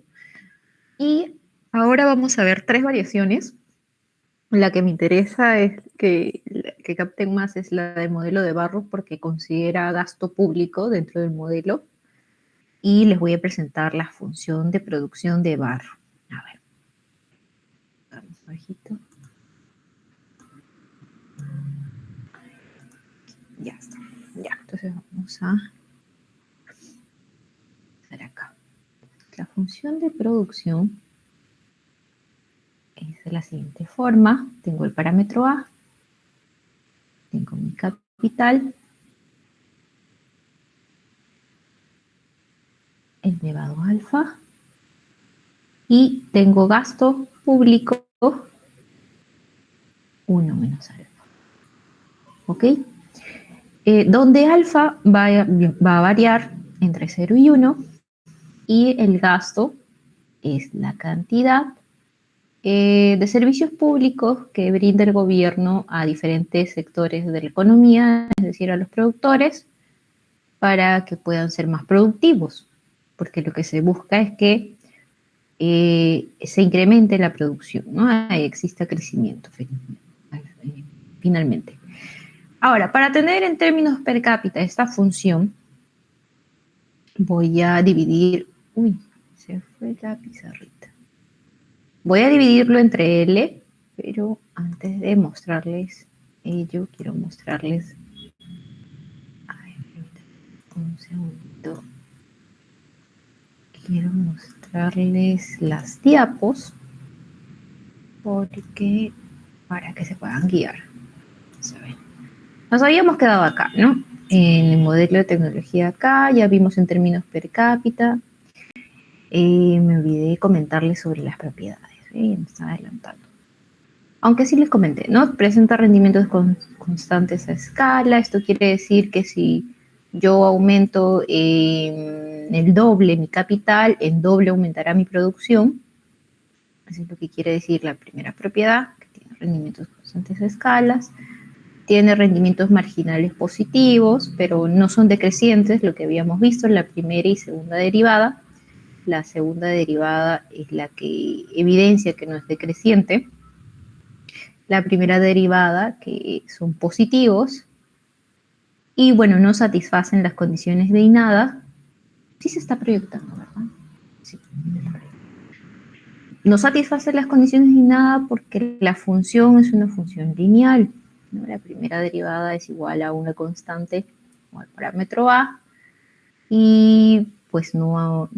Y ahora vamos a ver 3 variaciones La que me interesa es que capten más es la del modelo de Barro porque considera gasto público dentro del modelo y les voy a presentar la función de producción de Barro. A ver, vamos bajito. Ya está. Ya, entonces vamos a hacer acá. La función de producción es de la siguiente forma. Tengo el parámetro A, tengo mi capital, elevado a alfa, y tengo gasto público 1 menos alfa. ¿Ok? Donde alfa va a variar entre 0 y 1, y el gasto es la cantidad de servicios públicos que brinda el gobierno a diferentes sectores de la economía, es decir, a los productores, para que puedan ser más productivos, porque lo que se busca es que se incremente la producción, ¿no? Exista crecimiento finalmente. Ahora, para tener en términos per cápita esta función, voy a dividir, se fue la pizarrita. Voy a dividirlo entre L, pero antes de mostrarles ello, quiero mostrarles, a ver, un segundo, quiero mostrarles las diapos, porque para que se puedan guiar. Vamos a ver. Nos habíamos quedado acá, ¿no? En el modelo de tecnología acá, ya vimos en términos per cápita. Me olvidé comentarles sobre las propiedades, me estaba adelantando. Aunque sí les comenté, ¿no? Presenta rendimientos constantes a escala. Esto quiere decir que si yo aumento el doble mi capital, en doble aumentará mi producción. Eso es lo que quiere decir la primera propiedad, que tiene rendimientos constantes a escalas. Tiene rendimientos marginales positivos, pero no son decrecientes, lo que habíamos visto en la primera y segunda derivada. La segunda derivada es la que evidencia que no es decreciente. La primera derivada, que son positivos. Y bueno, no satisfacen las condiciones de INADA. Sí se está proyectando, ¿verdad? Sí. No satisface las condiciones de INADA porque la función es una función lineal, ¿no? La primera derivada es igual a una constante o al parámetro A, y pues no,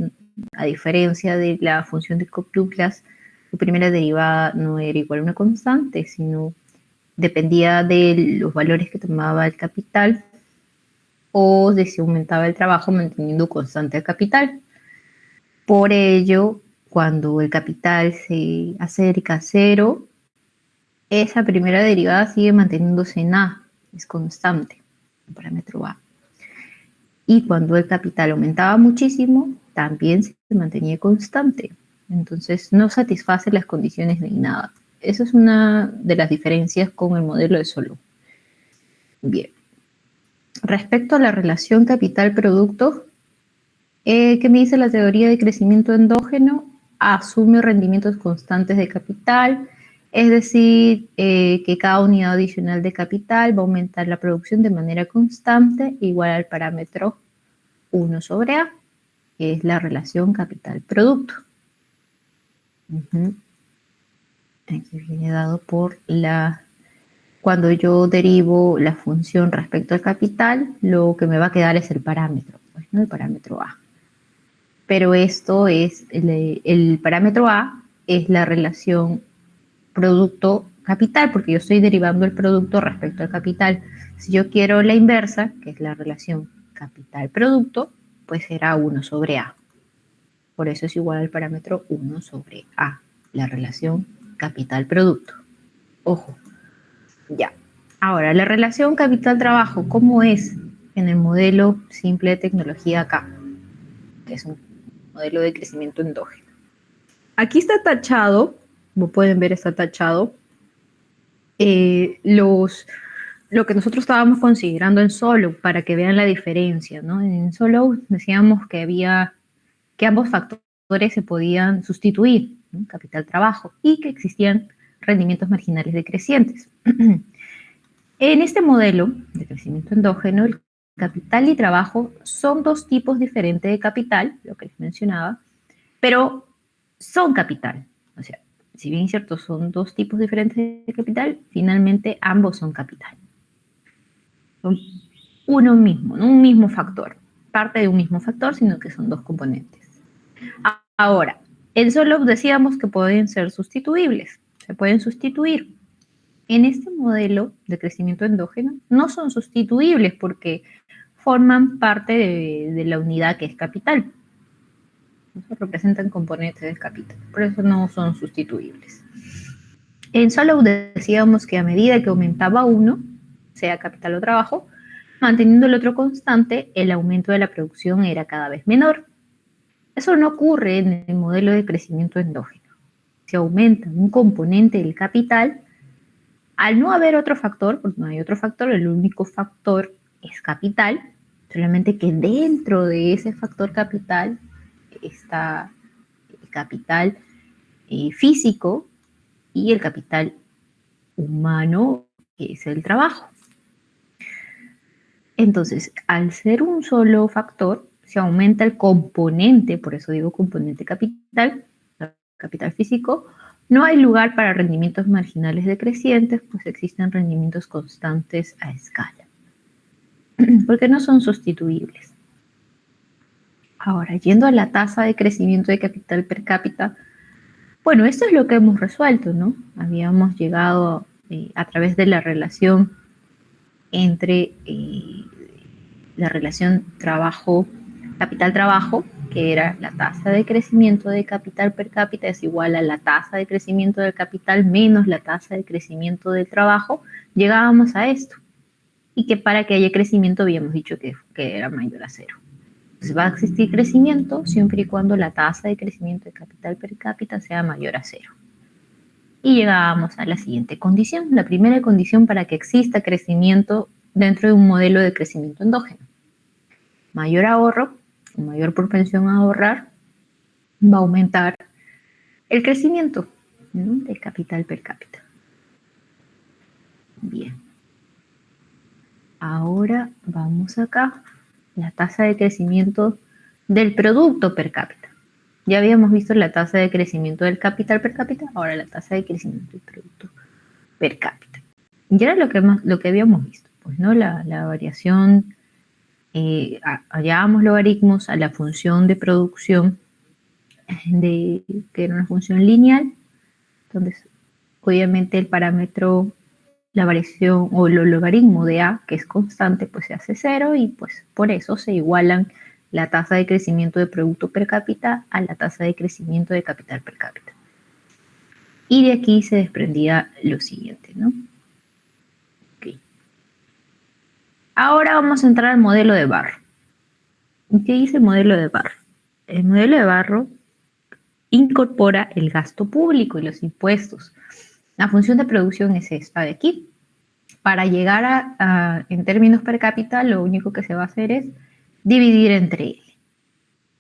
a diferencia de la función de Cobb-Douglas, la primera derivada no era igual a una constante, sino dependía de los valores que tomaba el capital o de si aumentaba el trabajo manteniendo constante el capital. Por ello, cuando el capital se acerca a 0, esa primera derivada sigue manteniéndose en A, es constante, el parámetro A. Y cuando el capital aumentaba muchísimo, también se mantenía constante. Entonces no satisface las condiciones de INADA. Esa es una de las diferencias con el modelo de Solón. Bien. Respecto a la relación capital-producto, ¿qué me dice la teoría de crecimiento endógeno? Asume rendimientos constantes de capital, es decir, que cada unidad adicional de capital va a aumentar la producción de manera constante, igual al parámetro 1 sobre A, que es la relación capital-producto. Aquí viene dado por cuando yo derivo la función respecto al capital, lo que me va a quedar es el parámetro, pues, ¿no? El parámetro A. Pero esto es, el parámetro A es la relación producto-capital, porque yo estoy derivando el producto respecto al capital. Si yo quiero la inversa, que es la relación capital-producto, pues será 1 sobre A. Por eso es igual al parámetro 1 sobre A, la relación capital-producto. Ojo, ya. Ahora, la relación capital-trabajo, ¿cómo es en el modelo simple de tecnología acá? Que es un modelo de crecimiento endógeno. Aquí está tachado, como pueden ver está tachado, lo que nosotros estábamos considerando en Solow, para que vean la diferencia, ¿no? En Solow decíamos que ambos factores se podían sustituir, ¿no? Capital-trabajo, y que existían rendimientos marginales decrecientes. En este modelo de crecimiento endógeno, el capital y trabajo son dos tipos diferentes de capital, lo que les mencionaba, pero son capital. O sea, si bien es cierto, son dos tipos diferentes de capital, finalmente ambos son capital. Son uno mismo, no un mismo factor, parte de un mismo factor, sino que son dos componentes. Ahora, en solo decíamos que pueden ser sustituibles, se pueden sustituir. En este modelo de crecimiento endógeno no son sustituibles porque forman parte de la unidad que es capital. Eso representan componentes del capital, por eso no son sustituibles. En Solow decíamos que a medida que aumentaba uno, sea capital o trabajo, manteniendo el otro constante, el aumento de la producción era cada vez menor. Eso no ocurre en el modelo de crecimiento endógeno. Si aumenta un componente del capital, al no haber otro factor, porque no hay otro factor, el único factor es capital, solamente que dentro de ese factor capital está el capital físico y el capital humano, que es el trabajo. Entonces, al ser un solo factor, se aumenta el componente, por eso digo componente capital, capital físico, no hay lugar para rendimientos marginales decrecientes, pues existen rendimientos constantes a escala, porque no son sustituibles. Ahora, yendo a la tasa de crecimiento de capital per cápita, bueno, esto es lo que hemos resuelto, ¿no? Habíamos llegado a través de la relación entre la relación capital-trabajo, que era la tasa de crecimiento de capital per cápita es igual a la tasa de crecimiento del capital menos la tasa de crecimiento del trabajo, llegábamos a esto. Y que para que haya crecimiento habíamos dicho que era mayor a cero. Entonces va a existir crecimiento siempre y cuando la tasa de crecimiento de capital per cápita sea mayor a cero. Y llegábamos a la siguiente condición. La primera condición para que exista crecimiento dentro de un modelo de crecimiento endógeno. Mayor ahorro, mayor propensión a ahorrar, va a aumentar el crecimiento, ¿no?, del capital per cápita. Bien. Ahora vamos acá. La tasa de crecimiento del producto per cápita. Ya habíamos visto la tasa de crecimiento del capital per cápita, ahora la tasa de crecimiento del producto per cápita. Y era lo que habíamos visto, pues, ¿no? La variación, hallábamos logaritmos a la función de producción, que era una función lineal, donde obviamente el parámetro, la variación o el logaritmo de A, que es constante, pues se hace cero y pues por eso se igualan la tasa de crecimiento de producto per cápita a la tasa de crecimiento de capital per cápita. Y de aquí se desprendía lo siguiente, ¿no? Okay. Ahora vamos a entrar al modelo de Barro. ¿Qué dice el modelo de Barro? El modelo de Barro incorpora el gasto público y los impuestos. La función de producción es esta de aquí. Para llegar en términos per cápita, lo único que se va a hacer es dividir entre L.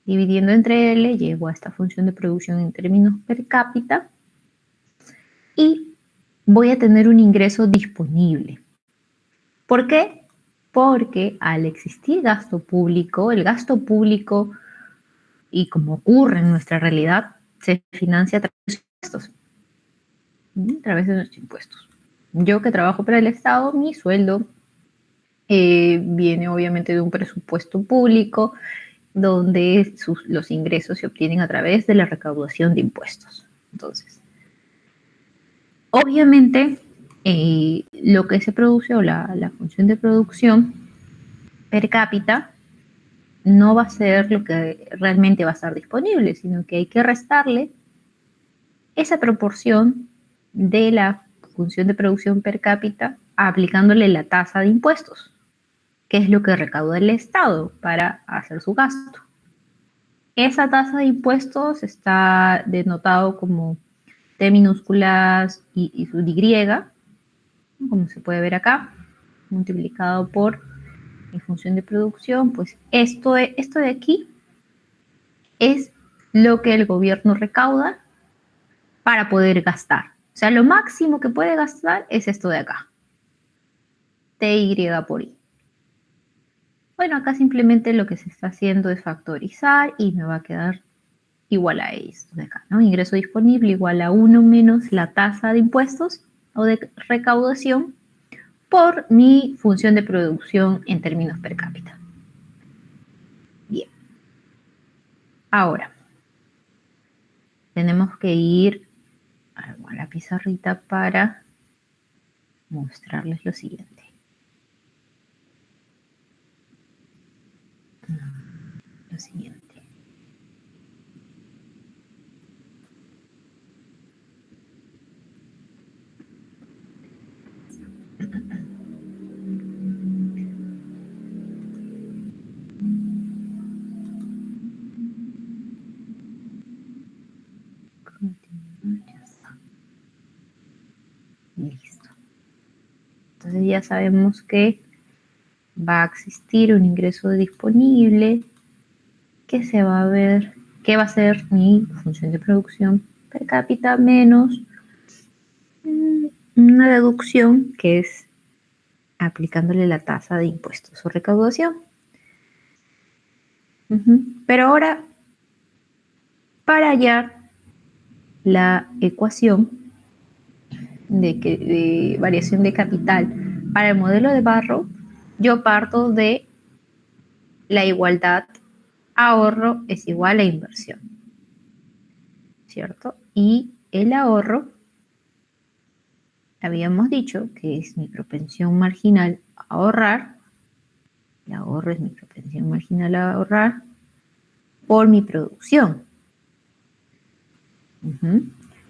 Dividiendo entre L, llego a esta función de producción en términos per cápita y voy a tener un ingreso disponible. ¿Por qué? Porque al existir gasto público, el gasto público, y como ocurre en nuestra realidad, se financia a través de impuestos. A través de nuestros impuestos. Yo que trabajo para el Estado, mi sueldo viene obviamente de un presupuesto público donde los ingresos se obtienen a través de la recaudación de impuestos. Entonces, obviamente, lo que se produce o la función de producción per cápita no va a ser lo que realmente va a estar disponible, sino que hay que restarle esa proporción de la función de producción per cápita aplicándole la tasa de impuestos, que es lo que recauda el Estado para hacer su gasto. Esa tasa de impuestos está denotado como T minúsculas y sub Y, como se puede ver acá, multiplicado por mi función de producción. Pues esto de aquí es lo que el gobierno recauda para poder gastar. O sea, lo máximo que puede gastar es esto de acá. TY por I. Bueno, acá simplemente lo que se está haciendo es factorizar y me va a quedar igual a esto de acá, ¿no? Ingreso disponible igual a 1 menos la tasa de impuestos o de recaudación por mi función de producción en términos per cápita. Bien. Ahora, tenemos que ir a la pizarrita para mostrarles lo siguiente. Lo siguiente. Listo. Entonces ya sabemos que va a existir un ingreso disponible que se va a ver, que va a ser mi función de producción per cápita menos una deducción que es aplicándole la tasa de impuestos o recaudación. Pero ahora, para hallar la ecuación de variación de capital para el modelo de Barrow, yo parto de la igualdad ahorro es igual a inversión, ¿cierto? Y el ahorro, habíamos dicho que es mi propensión marginal a ahorrar, el ahorro es mi propensión marginal a ahorrar por mi producción.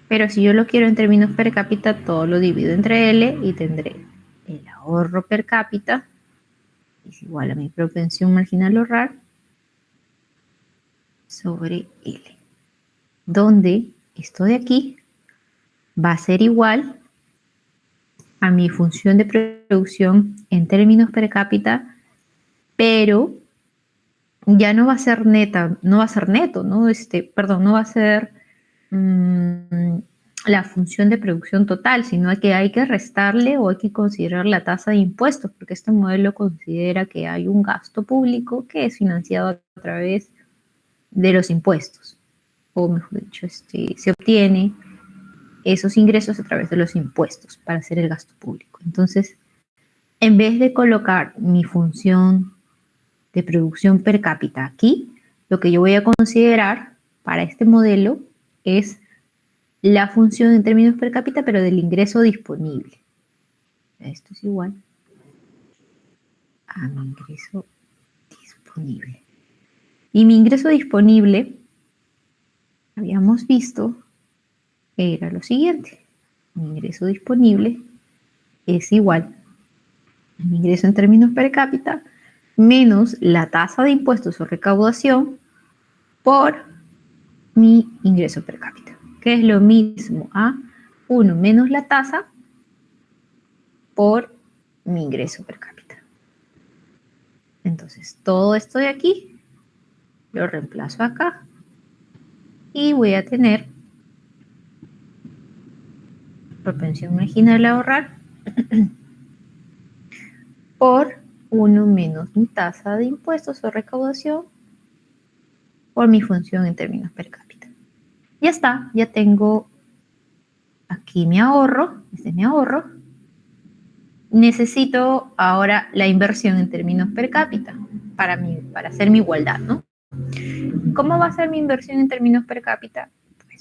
Pero si yo lo quiero en términos per cápita, todo lo divido entre L y tendré el ahorro per cápita es igual a mi propensión marginal a ahorrar sobre L, donde esto de aquí va a ser igual a mi función de producción en términos per cápita, pero ya no va a ser neta, no va a ser neto, ¿no? No va a ser la función de producción total, sino que hay que restarle o hay que considerar la tasa de impuestos, porque este modelo considera que hay un gasto público que es financiado a través de los impuestos, o mejor dicho, se obtiene esos ingresos a través de los impuestos para hacer el gasto público. Entonces, en vez de colocar mi función de producción per cápita aquí, lo que yo voy a considerar para este modelo es la función en términos per cápita, pero del ingreso disponible. Esto es igual a mi ingreso disponible. Y mi ingreso disponible, habíamos visto, era lo siguiente. Mi ingreso disponible es igual a mi ingreso en términos per cápita menos la tasa de impuestos o recaudación por mi ingreso per cápita, que es lo mismo a 1 menos la tasa por mi ingreso per cápita. Entonces, todo esto de aquí lo reemplazo acá y voy a tener propensión marginal a ahorrar por 1 menos mi tasa de impuestos o recaudación por mi función en términos per cápita. Ya está, ya tengo aquí mi ahorro, este es mi ahorro. Necesito ahora la inversión en términos per cápita para hacer mi igualdad, ¿no? ¿Cómo va a ser mi inversión en términos per cápita?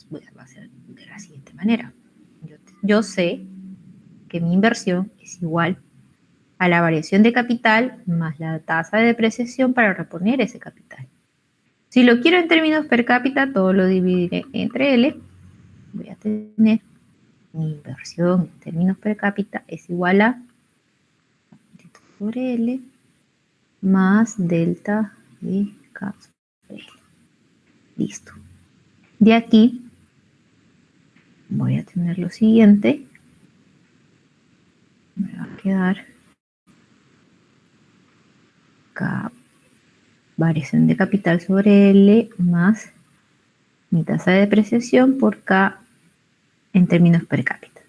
Pues va a ser de la siguiente manera. Yo sé que mi inversión es igual a la variación de capital más la tasa de depreciación para reponer ese capital. Si lo quiero en términos per cápita, todo lo dividiré entre L. Voy a tener mi inversión en términos per cápita es igual a por L más delta de K sobre L. Listo. De aquí voy a tener lo siguiente. Me va a quedar K variación de capital sobre L más mi tasa de depreciación por K en términos per cápita.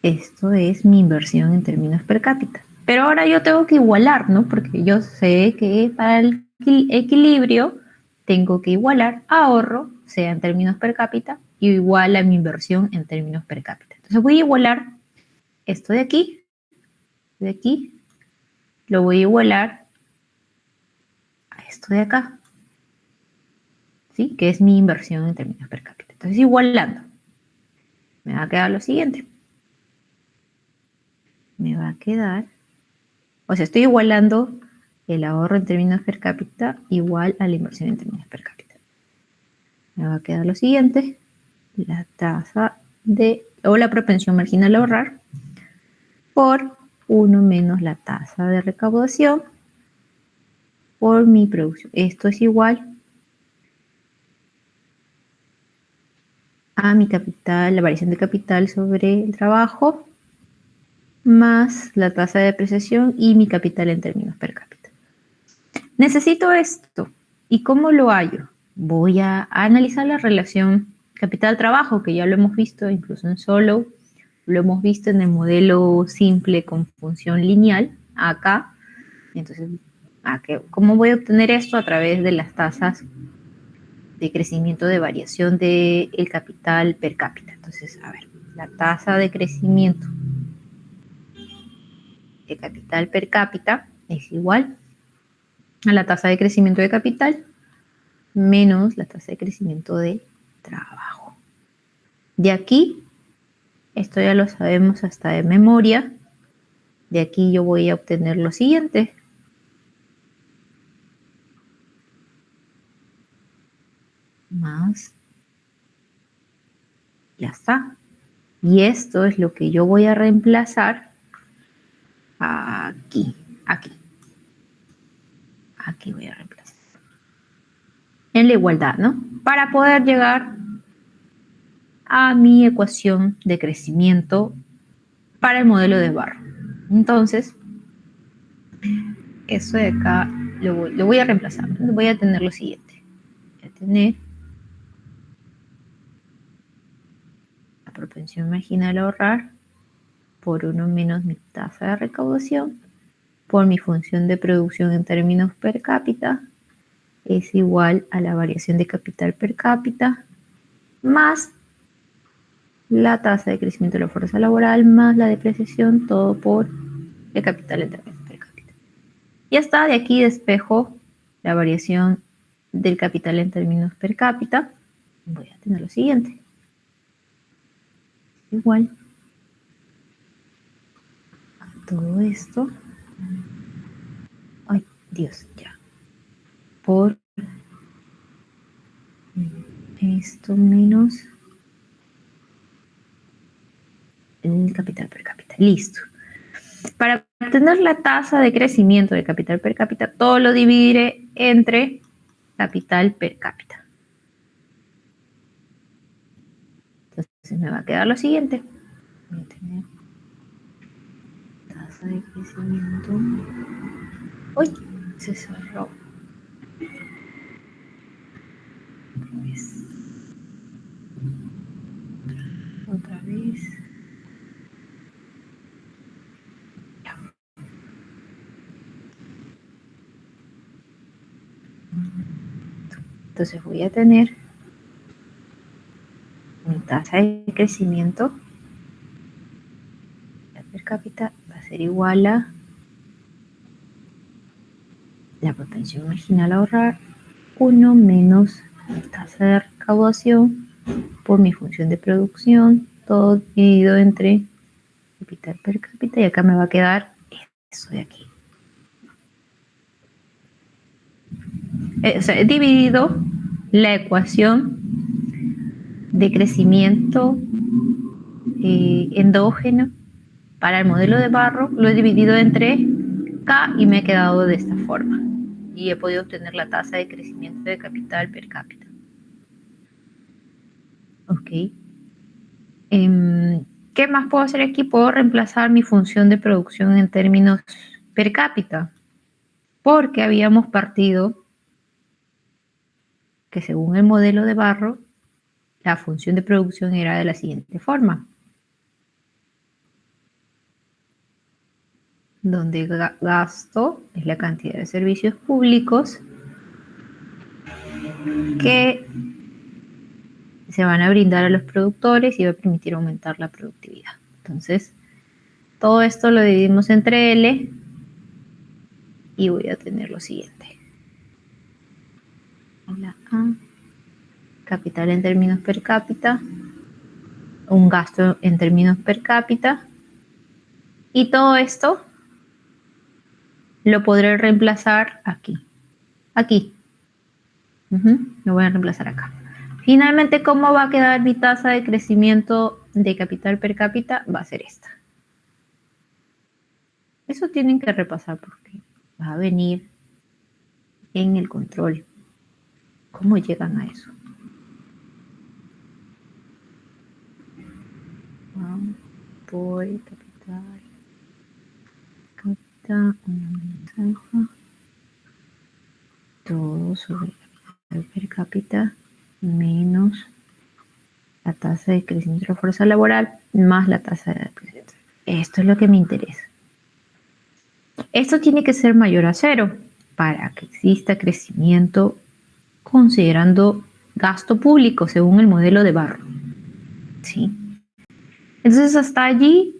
Esto es mi inversión en términos per cápita. Pero ahora yo tengo que igualar, ¿no? Porque yo sé que para el equilibrio tengo que igualar ahorro, sea en términos per cápita, igual a mi inversión en términos per cápita. Entonces voy a igualar esto de aquí, lo voy a igualar a esto de acá, ¿sí? Que es mi inversión en términos per cápita. Entonces igualando, me va a quedar lo siguiente. Me va a quedar, o sea, estoy igualando el ahorro en términos per cápita igual a la inversión en términos per cápita. Me va a quedar lo siguiente, la tasa o la propensión marginal a ahorrar por 1 menos la tasa de recaudación por mi producción. Esto es igual a mi capital, la variación de capital sobre el trabajo, más la tasa de depreciación y mi capital en términos per cápita. Necesito esto. ¿Y cómo lo hallo? Voy a analizar la relación capital-trabajo, que ya lo hemos visto incluso en Solo, lo hemos visto en el modelo simple con función lineal, acá. Entonces, ¿cómo voy a obtener esto? A través de las tasas de crecimiento de variación del capital per cápita. Entonces, a ver, la tasa de crecimiento de capital per cápita es igual a la tasa de crecimiento de capital menos la tasa de crecimiento de trabajo. De aquí, esto ya lo sabemos hasta de memoria, de aquí yo voy a obtener lo siguiente. Más, ya está. Y esto es lo que yo voy a reemplazar aquí. Aquí voy a reemplazar. En la igualdad, ¿no? Para poder llegar a mi ecuación de crecimiento para el modelo de Barro. Entonces, eso de acá lo voy a reemplazar. Voy a tener lo siguiente. Voy a tener la propensión marginal a ahorrar por 1 menos mi tasa de recaudación por mi función de producción en términos per cápita es igual a la variación de capital per cápita más la tasa de crecimiento de la fuerza laboral más la depreciación, todo por el capital en términos per cápita. Ya está, de aquí despejo la variación del capital en términos per cápita. Voy a tener lo siguiente. Igual a todo esto. Ay, Dios, ya. Por esto menos el capital per cápita. Listo. Para obtener la tasa de crecimiento del capital per cápita, todo lo dividiré entre capital per cápita. Entonces me va a quedar lo siguiente. Voy a tener tasa de crecimiento. ¡Uy! Se cerró. Otra vez. Entonces voy a tener mi tasa de crecimiento per cápita va a ser igual a la propensión marginal a ahorrar 1 menos mi tasa de recaudación por mi función de producción, todo dividido entre capital per cápita, y acá me va a quedar eso de aquí. O sea, he dividido la ecuación de crecimiento endógeno para el modelo de Barro, lo he dividido entre K y me he quedado de esta forma. Y he podido obtener la tasa de crecimiento de capital per cápita. Ok. ¿Qué más puedo hacer aquí? Puedo reemplazar mi función de producción en términos per cápita. Porque habíamos partido que según el modelo de Barro, la función de producción era de la siguiente forma. donde gasto es la cantidad de servicios públicos que se van a brindar a los productores y va a permitir aumentar la productividad. Entonces, todo esto lo dividimos entre L y voy a tener lo siguiente. La A, capital en términos per cápita, un gasto en términos per cápita, y todo esto lo podré reemplazar aquí. Aquí. Lo voy a reemplazar acá. Finalmente, ¿cómo va a quedar mi tasa de crecimiento de capital per cápita? Va a ser esta. Eso tienen que repasar porque va a venir en el control. ¿Cómo llegan a eso? Por capital. Una menos alfa. Todo sobre capital per cápita menos la tasa de crecimiento de la fuerza laboral más la tasa de crecimiento. Esto es lo que me interesa. Esto tiene que ser mayor a 0 para que exista crecimiento considerando gasto público según el modelo de Barro. ¿Sí? Entonces, hasta allí,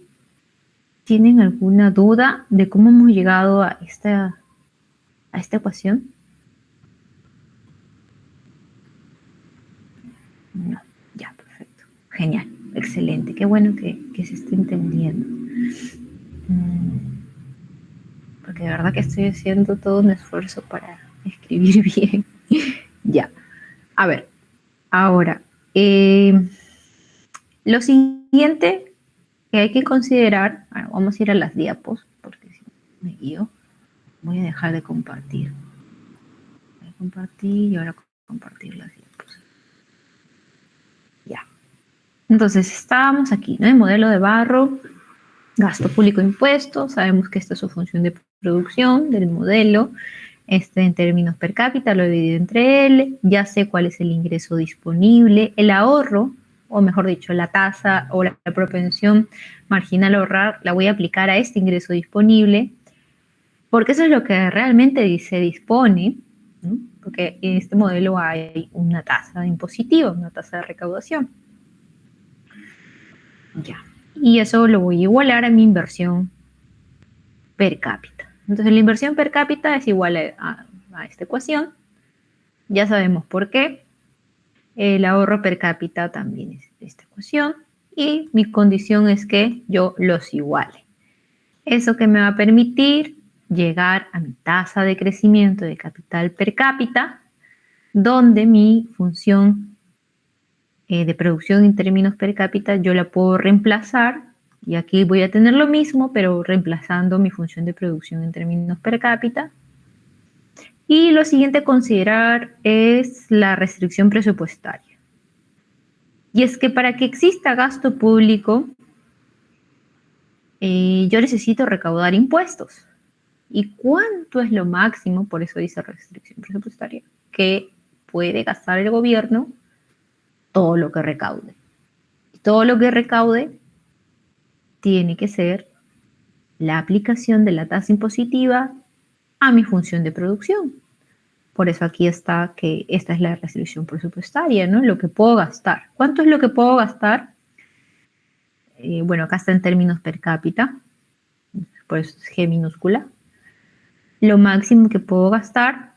¿tienen alguna duda de cómo hemos llegado a esta ecuación? No, ya, perfecto. Genial, excelente. Qué bueno que se esté entendiendo. Porque de verdad que estoy haciendo todo un esfuerzo para escribir bien. Ya. A ver, ahora, lo siguiente que hay que considerar, bueno, vamos a ir a las diapos, porque si me guío, voy a dejar de compartir. Voy a compartir y ahora compartir las diapos. Ya. Entonces, estábamos aquí, ¿no? El modelo de Barro, gasto público impuestos, sabemos que esta es su función de producción del modelo. En términos per cápita lo he dividido entre L, ya sé cuál es el ingreso disponible, el ahorro, o mejor dicho, la tasa o la propensión marginal a ahorrar, la voy a aplicar a este ingreso disponible, porque eso es lo que realmente se dispone, ¿no? Porque en este modelo hay una tasa impositiva, una tasa de recaudación. Ya. Y eso lo voy a igualar a mi inversión per cápita. Entonces, la inversión per cápita es igual a esta ecuación. Ya sabemos por qué. El ahorro per cápita también es esta ecuación. Y mi condición es que yo los iguale. Eso que me va a permitir llegar a mi tasa de crecimiento de capital per cápita, donde mi función de producción en términos per cápita yo la puedo reemplazar. Y aquí voy a tener lo mismo, pero reemplazando mi función de producción en términos per cápita. Y lo siguiente a considerar es la restricción presupuestaria. Y es que para que exista gasto público, yo necesito recaudar impuestos. ¿Y cuánto es lo máximo? Por eso dice restricción presupuestaria, que puede gastar el gobierno todo lo que recaude. Y todo lo que recaude tiene que ser la aplicación de la tasa impositiva a mi función de producción. Por eso aquí está que esta es la restricción presupuestaria, ¿no? Lo que puedo gastar. ¿Cuánto es lo que puedo gastar? Bueno, acá está en términos per cápita, por eso es G minúscula. Lo máximo que puedo gastar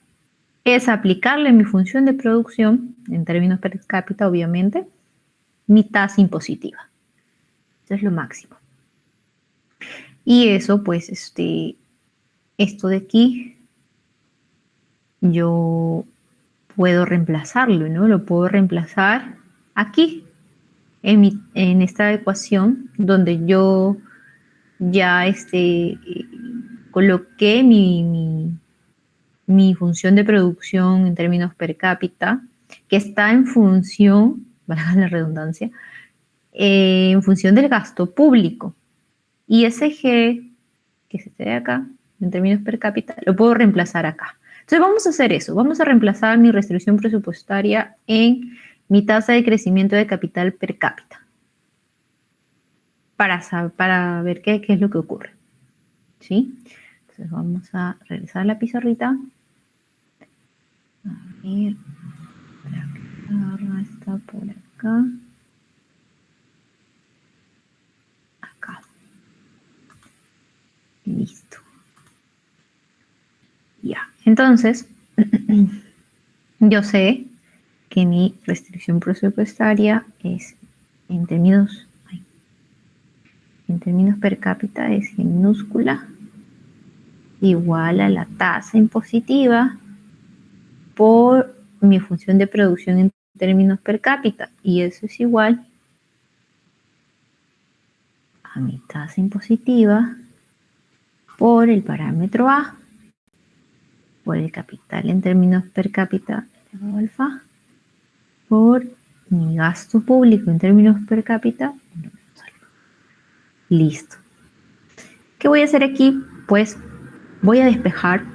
es aplicarle mi función de producción, en términos per cápita, obviamente, mi tasa impositiva. Eso es lo máximo. Y eso, pues, esto de aquí, yo puedo reemplazarlo, ¿no? Lo puedo reemplazar aquí, en esta ecuación, donde yo ya coloqué mi función de producción en términos per cápita, que está en función, valga la redundancia, en función del gasto público. Y ese G, que se esté acá, en términos per cápita, lo puedo reemplazar acá. Entonces vamos a hacer eso. Vamos a reemplazar mi restricción presupuestaria en mi tasa de crecimiento de capital per cápita. Para ver qué es lo que ocurre. ¿sí? Entonces vamos a regresar a la pizarrita. A ver, la barra está por acá. Acá. Listo. Ya, entonces, yo sé que mi restricción presupuestaria es en términos per cápita es minúscula, igual a la tasa impositiva por mi función de producción en términos per cápita, y eso es igual a mi tasa impositiva por el parámetro A, por el capital en términos per cápita elevado a alfa, por mi gasto público en términos per cápita. Listo. ¿Qué voy a hacer aquí? Pues voy a despejar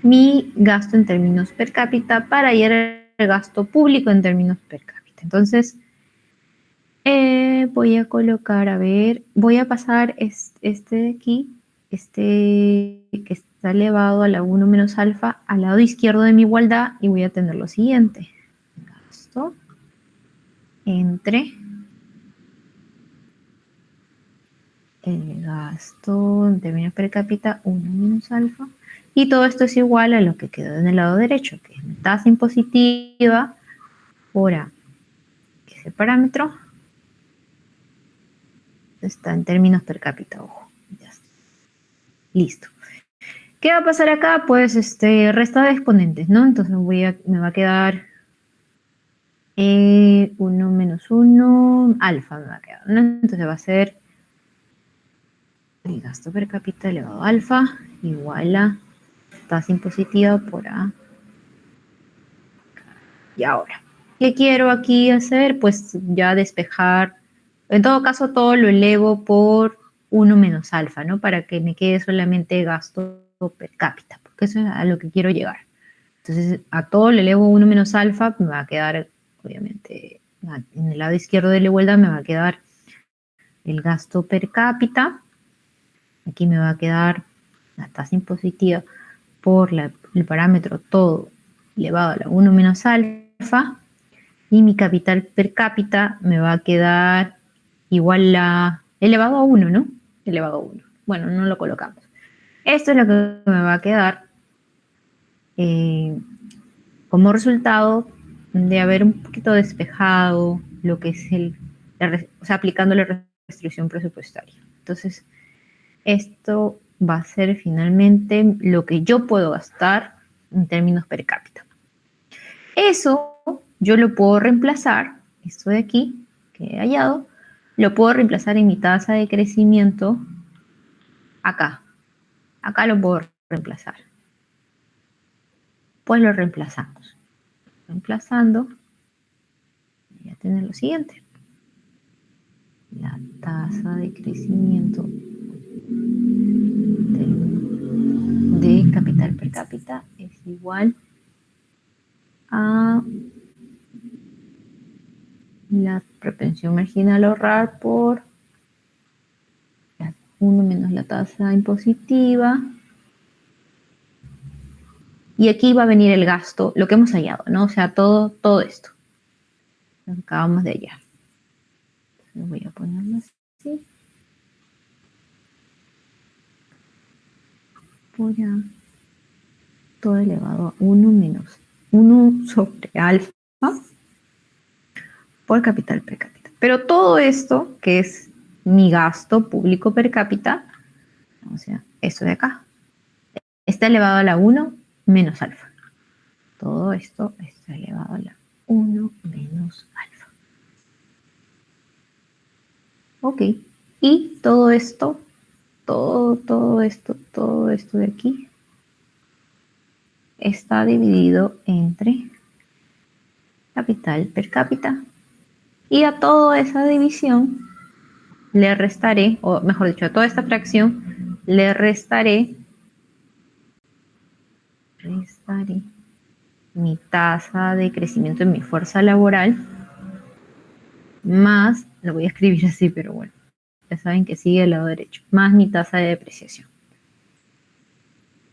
mi gasto en términos per cápita para ir al gasto público en términos per cápita. Entonces, voy a colocar, a ver, voy a pasar este de aquí, este que está elevado a la 1 menos alfa al lado izquierdo de mi igualdad, y voy a tener lo siguiente. Gasto entre el gasto en términos per cápita 1 menos alfa, y todo esto es igual a lo que quedó en el lado derecho, que es mi tasa impositiva por A, que es el parámetro, está en términos per cápita, ojo, ya está. Listo. ¿Qué va a pasar acá? Pues resta de exponentes, ¿no? Entonces me va a quedar 1 menos 1, alfa me va a quedar, ¿no? Entonces va a ser el gasto per cápita elevado a alfa igual a tasa impositiva por A. Y ahora, ¿qué quiero aquí hacer? Pues ya despejar. En todo caso, todo lo elevo por 1 menos alfa, ¿no? Para que me quede solamente gasto per cápita, porque eso es a lo que quiero llegar. Entonces, a todo le elevo 1 menos alfa, me va a quedar, obviamente, en el lado izquierdo de la igualdad me va a quedar el gasto per cápita. Aquí me va a quedar la tasa impositiva por el parámetro todo elevado a la 1 menos alfa, y mi capital per cápita me va a quedar igual a elevado a 1, ¿no? Elevado a 1. Bueno, no lo colocamos. Esto es lo que me va a quedar como resultado de haber un poquito despejado lo que es o sea, aplicando la restricción presupuestaria. Entonces, esto va a ser finalmente lo que yo puedo gastar en términos per cápita. Eso yo lo puedo reemplazar, esto de aquí, que he hallado, lo puedo reemplazar en mi tasa de crecimiento acá. Acá lo puedo reemplazar. Pues lo reemplazamos. Reemplazando, voy a tener lo siguiente. La tasa de crecimiento de capital per cápita es igual a la propensión marginal a ahorrar por 1 menos la tasa impositiva. Y aquí va a venir el gasto, lo que hemos hallado, ¿no? O sea, todo esto. Lo que acabamos de hallar. Entonces voy a ponerlo así. Por A, todo elevado a 1 menos 1 sobre alfa por capital per cápita. Pero todo esto, que es mi gasto público per cápita, o sea, esto de acá, está elevado a la 1 menos alfa. Todo esto está elevado a la 1 menos alfa. Ok. Y todo esto, todo esto de aquí, está dividido entre capital per cápita. Y a toda esa división le restaré, o mejor dicho, a toda esta fracción le restaré mi tasa de crecimiento en mi fuerza laboral más, lo voy a escribir así, pero bueno, ya saben que sigue al lado derecho, más mi tasa de depreciación.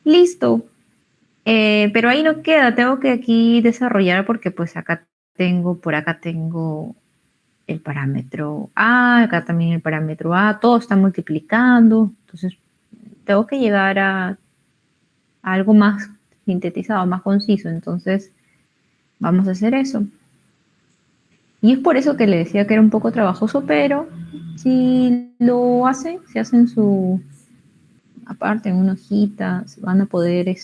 Listo. Pero ahí no queda, tengo que aquí desarrollar porque pues por acá tengo el parámetro A, acá también el parámetro A, todo está multiplicando, entonces tengo que llegar a algo más sintetizado, más conciso, entonces vamos a hacer eso. Y es por eso que le decía que era un poco trabajoso, pero si lo hacen, se hacen aparte en una hojita, van a poder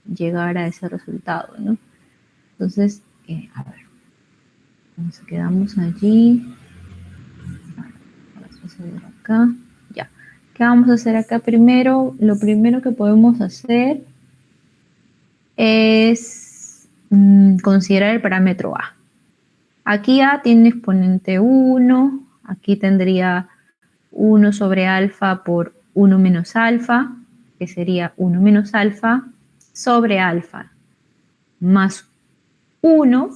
llegar a ese resultado, ¿no? Entonces, a ver, nos quedamos allí. Vamos a ver acá. Ya. ¿Qué vamos a hacer acá primero? Lo primero que podemos hacer es considerar el parámetro A. Aquí A tiene exponente 1, aquí tendría 1 sobre alfa por 1 menos alfa, que sería 1 menos alfa sobre alfa más 1,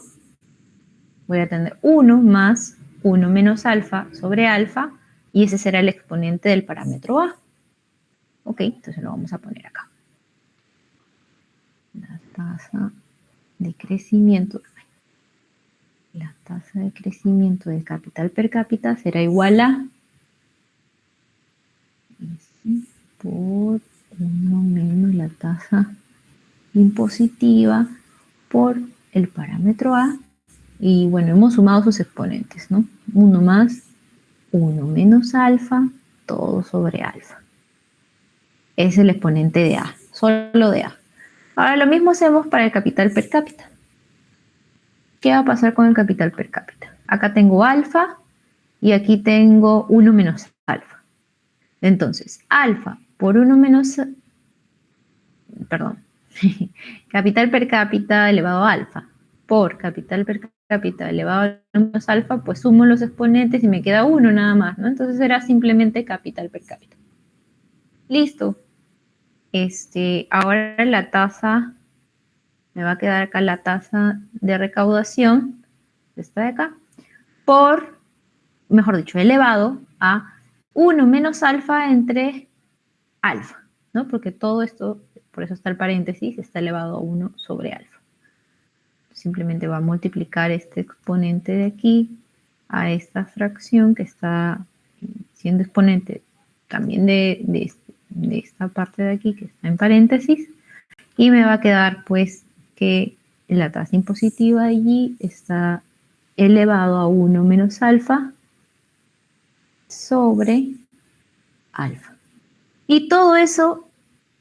voy a tener 1 más 1 menos alfa sobre alfa, y ese será el exponente del parámetro A. Ok, entonces lo vamos a poner acá. La tasa de crecimiento del capital per cápita será igual a por 1 menos la tasa impositiva por el parámetro A. Y bueno, hemos sumado sus exponentes, ¿no? 1 más 1 menos alfa, todo sobre alfa. Es el exponente de A, solo de A. Ahora lo mismo hacemos para el capital per cápita. ¿Qué va a pasar con el capital per cápita? Acá tengo alfa y aquí tengo 1 menos alfa. Entonces, alfa por 1 menos... Perdón. Capital per cápita elevado a alfa por capital per cápita elevado a 1 menos alfa, pues sumo los exponentes y me queda 1 nada más, ¿no? Entonces será simplemente capital per cápita. Listo. Ahora la tasa... Me va a quedar acá la tasa de recaudación, esta de acá, mejor dicho, elevado a 1 menos alfa entre alfa, ¿no? Porque todo esto, por eso está el paréntesis, está elevado a 1 sobre alfa. Simplemente va a multiplicar este exponente de aquí a esta fracción que está siendo exponente también de esta parte de aquí que está en paréntesis, y me va a quedar pues que la tasa impositiva allí está elevado a 1 menos alfa sobre alfa. Y todo eso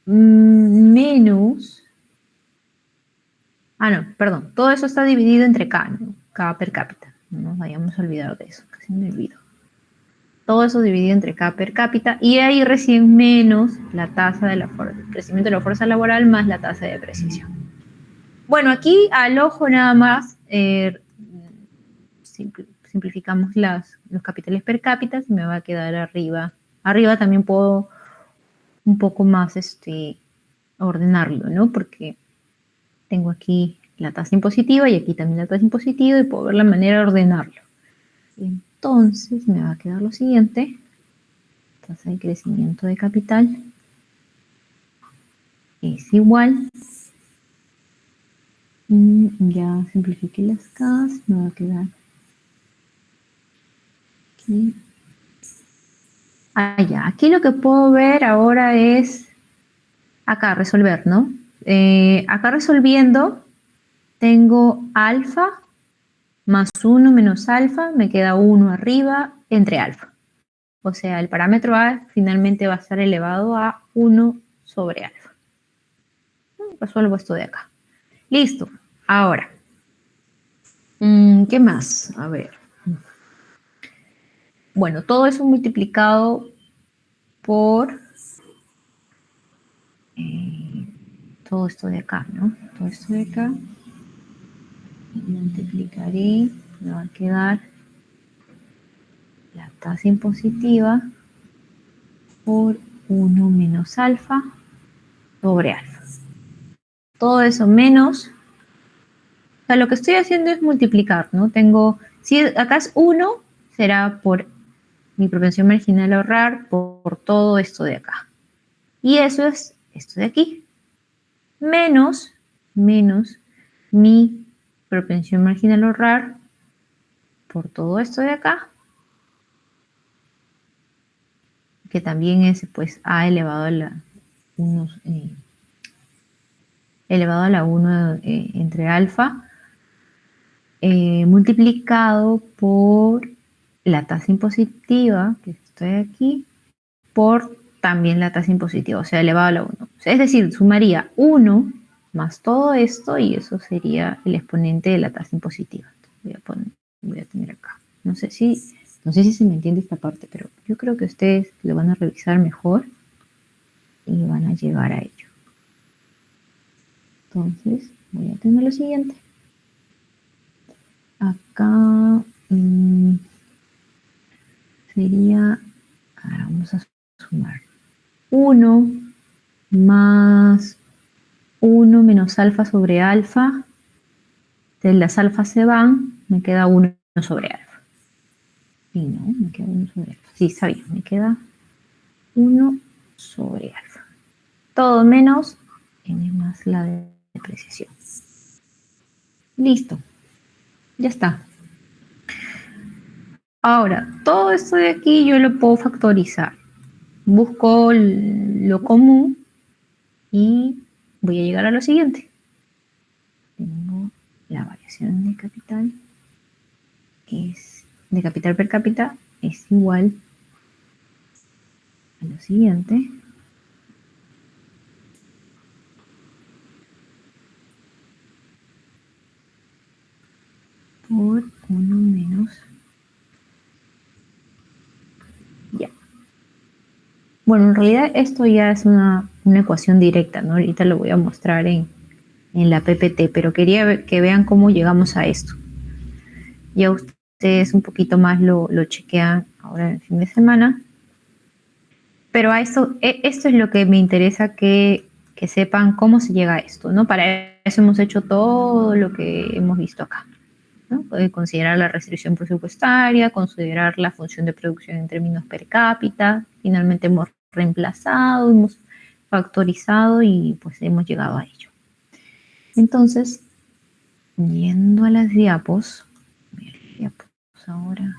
menos... todo eso está dividido entre K, ¿no? K per cápita. No nos vayamos a olvidar de eso, casi me olvido. Todo eso dividido entre K per cápita, y ahí recién menos la tasa de crecimiento de la fuerza laboral más la tasa de depreciación. Bueno, aquí al ojo nada más simplificamos los capitales per cápita, y me va a quedar arriba. Arriba también puedo un poco más ordenarlo, ¿no? Porque tengo aquí la tasa impositiva y aquí también la tasa impositiva, y puedo ver la manera de ordenarlo. Entonces me va a quedar lo siguiente. Tasa de crecimiento de capital es igual... Ya simplifiqué las K, me va a quedar aquí. Ya, aquí lo que puedo ver ahora es acá resolver, ¿no? Acá resolviendo tengo alfa más 1 menos alfa, me queda 1 arriba entre alfa. O sea, el parámetro A finalmente va a estar elevado a 1 sobre alfa. Resuelvo esto de acá. Listo. Ahora, ¿qué más? A ver. Bueno, todo eso multiplicado por todo esto de acá, ¿no? Todo esto de acá. Multiplicaré, me va a quedar la tasa impositiva por 1 menos alfa sobre alfa. Todo eso menos... O sea, lo que estoy haciendo es multiplicar, ¿no? Si acá es 1, será por mi propensión marginal a ahorrar por todo esto de acá. Y eso es esto de aquí. Menos mi propensión marginal a ahorrar por todo esto de acá, que también es pues a elevado a la 1 entre alfa, multiplicado por la tasa impositiva, que estoy aquí, por también la tasa impositiva, o sea, elevado a la 1. O sea, es decir, sumaría 1 más todo esto y eso sería el exponente de la tasa impositiva. Voy a tener acá. No sé si se me entiende esta parte, pero yo creo que ustedes lo van a revisar mejor y van a llegar a ello. Entonces, voy a tener lo siguiente. Acá sería, ahora vamos a sumar 1 más 1 menos alfa sobre alfa. De las alfas se van, me queda 1 sobre alfa. Sí, ¿no? Me queda 1 sobre alfa. Sí, sabía, me queda 1 sobre alfa. Todo menos n más la depreciación. Listo. Ya está. Ahora, todo esto de aquí yo lo puedo factorizar. Busco lo común y voy a llegar a lo siguiente. Tengo la variación de capital per cápita es igual a lo siguiente. Por 1 menos. Ya. Bueno, en realidad esto ya es una ecuación directa, ¿no? Ahorita lo voy a mostrar en la PPT, pero quería que vean cómo llegamos a esto. Ya ustedes un poquito más lo chequean ahora en el fin de semana. Pero a esto es lo que me interesa que sepan cómo se llega a esto, ¿no? Para eso hemos hecho todo lo que hemos visto acá, ¿no? Considerar la restricción presupuestaria, considerar la función de producción en términos per cápita. Finalmente hemos reemplazado, hemos factorizado y pues hemos llegado a ello. Entonces, yendo a las diapos, ahora,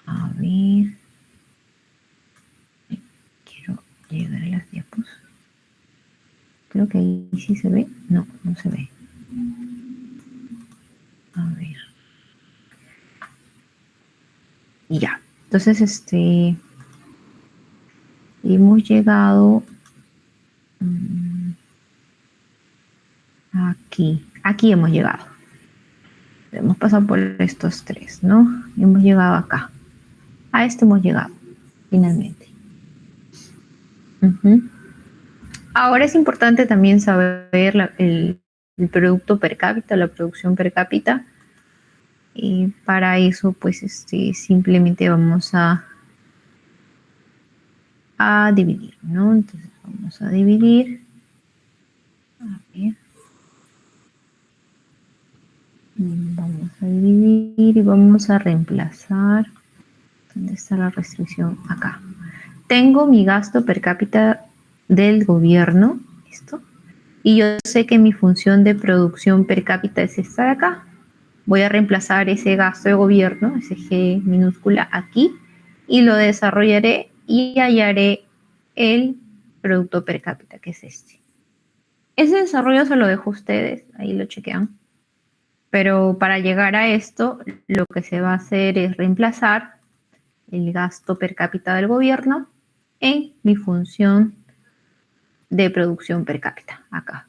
a ver, quiero llegar a las diapos. Creo que ahí sí se ve. No, no se ve. A ver. Y ya. Entonces, hemos llegado aquí hemos llegado. Hemos pasado por estos tres, ¿no? Hemos llegado acá. A esto hemos llegado, finalmente. Ahora es importante también saber el producto per cápita, la producción per cápita. Y para eso, pues, simplemente vamos a dividir, ¿no? Entonces vamos a dividir. A ver. Vamos a dividir y vamos a reemplazar. ¿Dónde está la restricción? Acá. Tengo mi gasto per cápita del gobierno, esto, y yo sé que mi función de producción per cápita es esta de acá. Voy a reemplazar ese gasto de gobierno, ese G minúscula aquí, y lo desarrollaré y hallaré el producto per cápita, que es este. Ese desarrollo se lo dejo a ustedes, ahí lo chequean. Pero para llegar a esto, lo que se va a hacer es reemplazar el gasto per cápita del gobierno en mi función de producción per cápita, acá.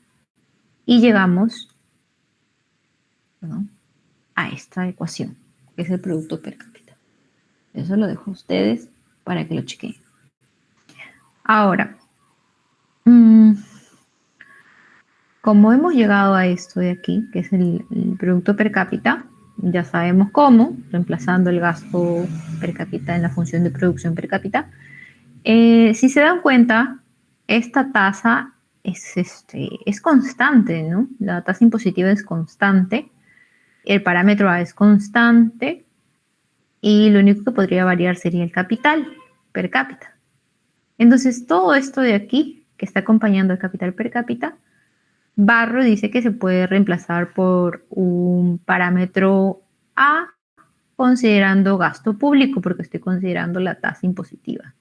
Y llegamos, a esta ecuación, que es el producto per cápita. Eso lo dejo a ustedes para que lo chequeen. Ahora, como hemos llegado a esto de aquí, que es el producto per cápita, ya sabemos cómo, reemplazando el gasto per cápita en la función de producción per cápita. Si se dan cuenta, esta tasa es constante, ¿no? La tasa impositiva es constante, el parámetro A es constante, y lo único que podría variar sería el capital per cápita. Entonces, todo esto de aquí, que está acompañando el capital per cápita, Barro dice que se puede reemplazar por un parámetro A considerando gasto público, porque estoy considerando la tasa impositiva.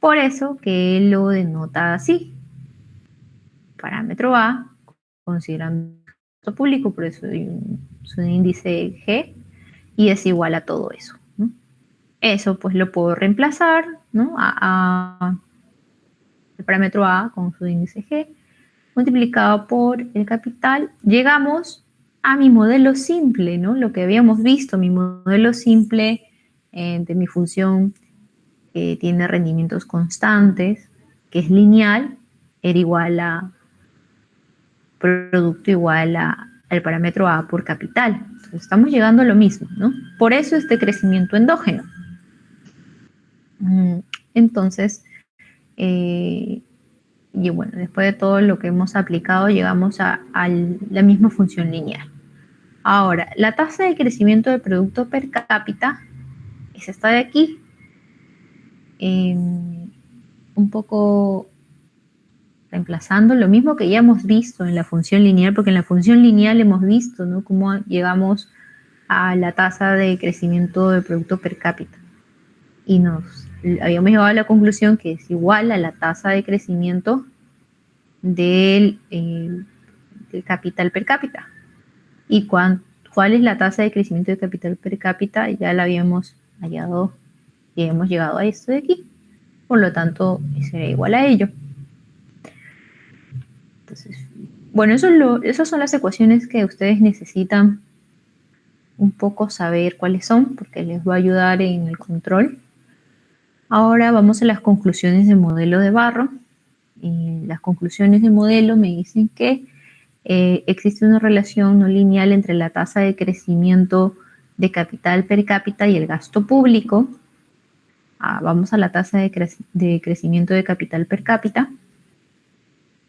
Por eso que él lo denota así. Parámetro A considerando gasto público, por eso hay su índice G, y es igual a todo eso, ¿no? Eso pues lo puedo reemplazar, ¿no? El parámetro A con su índice G multiplicado por el capital. Llegamos a mi modelo simple, ¿no? Lo que habíamos visto, mi modelo simple de mi función que tiene rendimientos constantes, que es lineal, era igual a producto igual al parámetro A por capital. Entonces, estamos llegando a lo mismo, ¿no? Por eso este crecimiento endógeno. Entonces, y bueno, después de todo lo que hemos aplicado, llegamos a la misma función lineal. Ahora, la tasa de crecimiento del producto per cápita es esta de aquí. Un poco reemplazando lo mismo que ya hemos visto en la función lineal, porque en la función lineal hemos visto, ¿no?, cómo llegamos a la tasa de crecimiento del producto per cápita. Y habíamos llegado a la conclusión que es igual a la tasa de crecimiento del capital per cápita. ¿Y cuál es la tasa de crecimiento del capital per cápita? Ya la habíamos hallado y hemos llegado a esto de aquí. Por lo tanto, será igual a ello. Entonces, bueno, esas son las ecuaciones que ustedes necesitan un poco saber cuáles son, porque les va a ayudar en el control. Ahora vamos a las conclusiones del modelo de Barro. Y las conclusiones del modelo me dicen que existe una relación no lineal entre la tasa de crecimiento de capital per cápita y el gasto público. Vamos a la tasa de crecimiento de capital per cápita.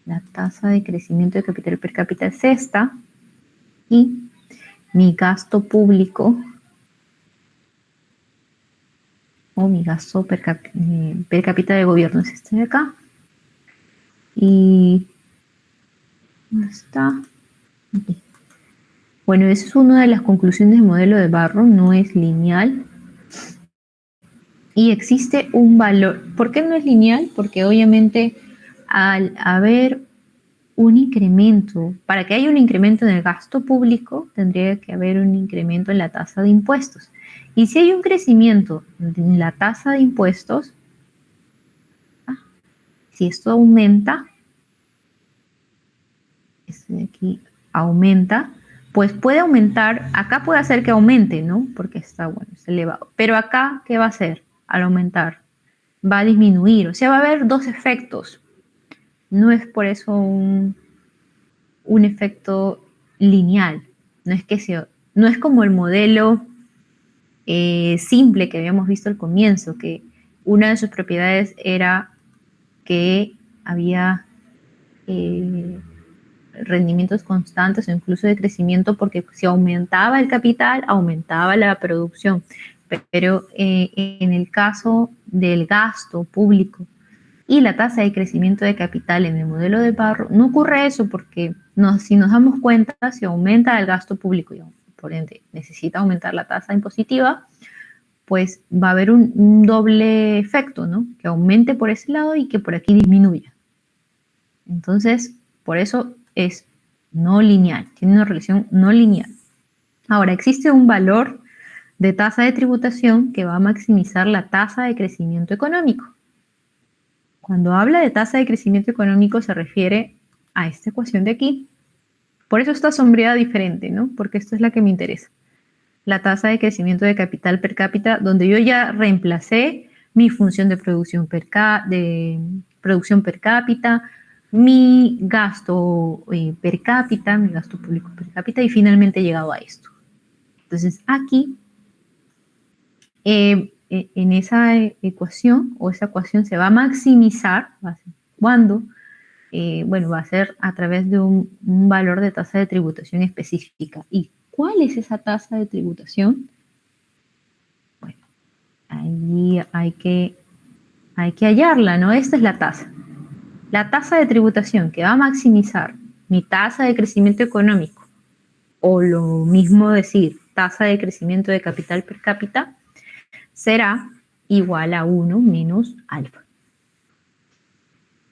La tasa de crecimiento de capital per cápita es esta. Y mi gasto público o mi gasto per cápita de gobierno es este de acá. Y ¿dónde está? Aquí. Bueno, esa es una de las conclusiones del modelo de Barro, no es lineal. Y existe un valor. ¿Por qué no es lineal? Porque obviamente al haber un incremento, para que haya un incremento en el gasto público, tendría que haber un incremento en la tasa de impuestos. Y si hay un crecimiento en la tasa de impuestos, si esto aumenta, este de aquí aumenta, pues puede aumentar, acá puede hacer que aumente, ¿no? Porque está, bueno, es elevado. Pero acá, ¿qué va a hacer al aumentar? Va a disminuir, o sea, va a haber dos efectos. No es por eso un efecto lineal. No es como el modelo simple que habíamos visto al comienzo, que una de sus propiedades era que había rendimientos constantes o incluso de crecimiento, porque si aumentaba el capital, aumentaba la producción. Pero en el caso del gasto público y la tasa de crecimiento de capital en el modelo de Barro, no ocurre eso, porque si nos damos cuenta, si aumenta el gasto público y por ende necesita aumentar la tasa impositiva, pues va a haber un doble efecto, ¿no? Que aumente por ese lado y que por aquí disminuya. Entonces, por eso es no lineal, tiene una relación no lineal. Ahora, existe un valor de tasa de tributación que va a maximizar la tasa de crecimiento económico. Cuando habla de tasa de crecimiento económico se refiere a esta ecuación de aquí. Por eso está sombreada diferente, ¿no? Porque esto es la que me interesa. La tasa de crecimiento de capital per cápita, donde yo ya reemplacé mi función de producción per cápita, mi gasto per cápita, mi gasto público per cápita, y finalmente he llegado a esto. Entonces, aquí, en esa ecuación, o esa ecuación se va a maximizar, ¿cuándo? Bueno, va a ser a través de un valor de tasa de tributación específica. ¿Y cuál es esa tasa de tributación? Bueno, Ahí hay que hallarla, ¿no? Esta es la tasa. La tasa de tributación que va a maximizar mi tasa de crecimiento económico, o lo mismo decir, tasa de crecimiento de capital per cápita, será igual a 1 menos alfa.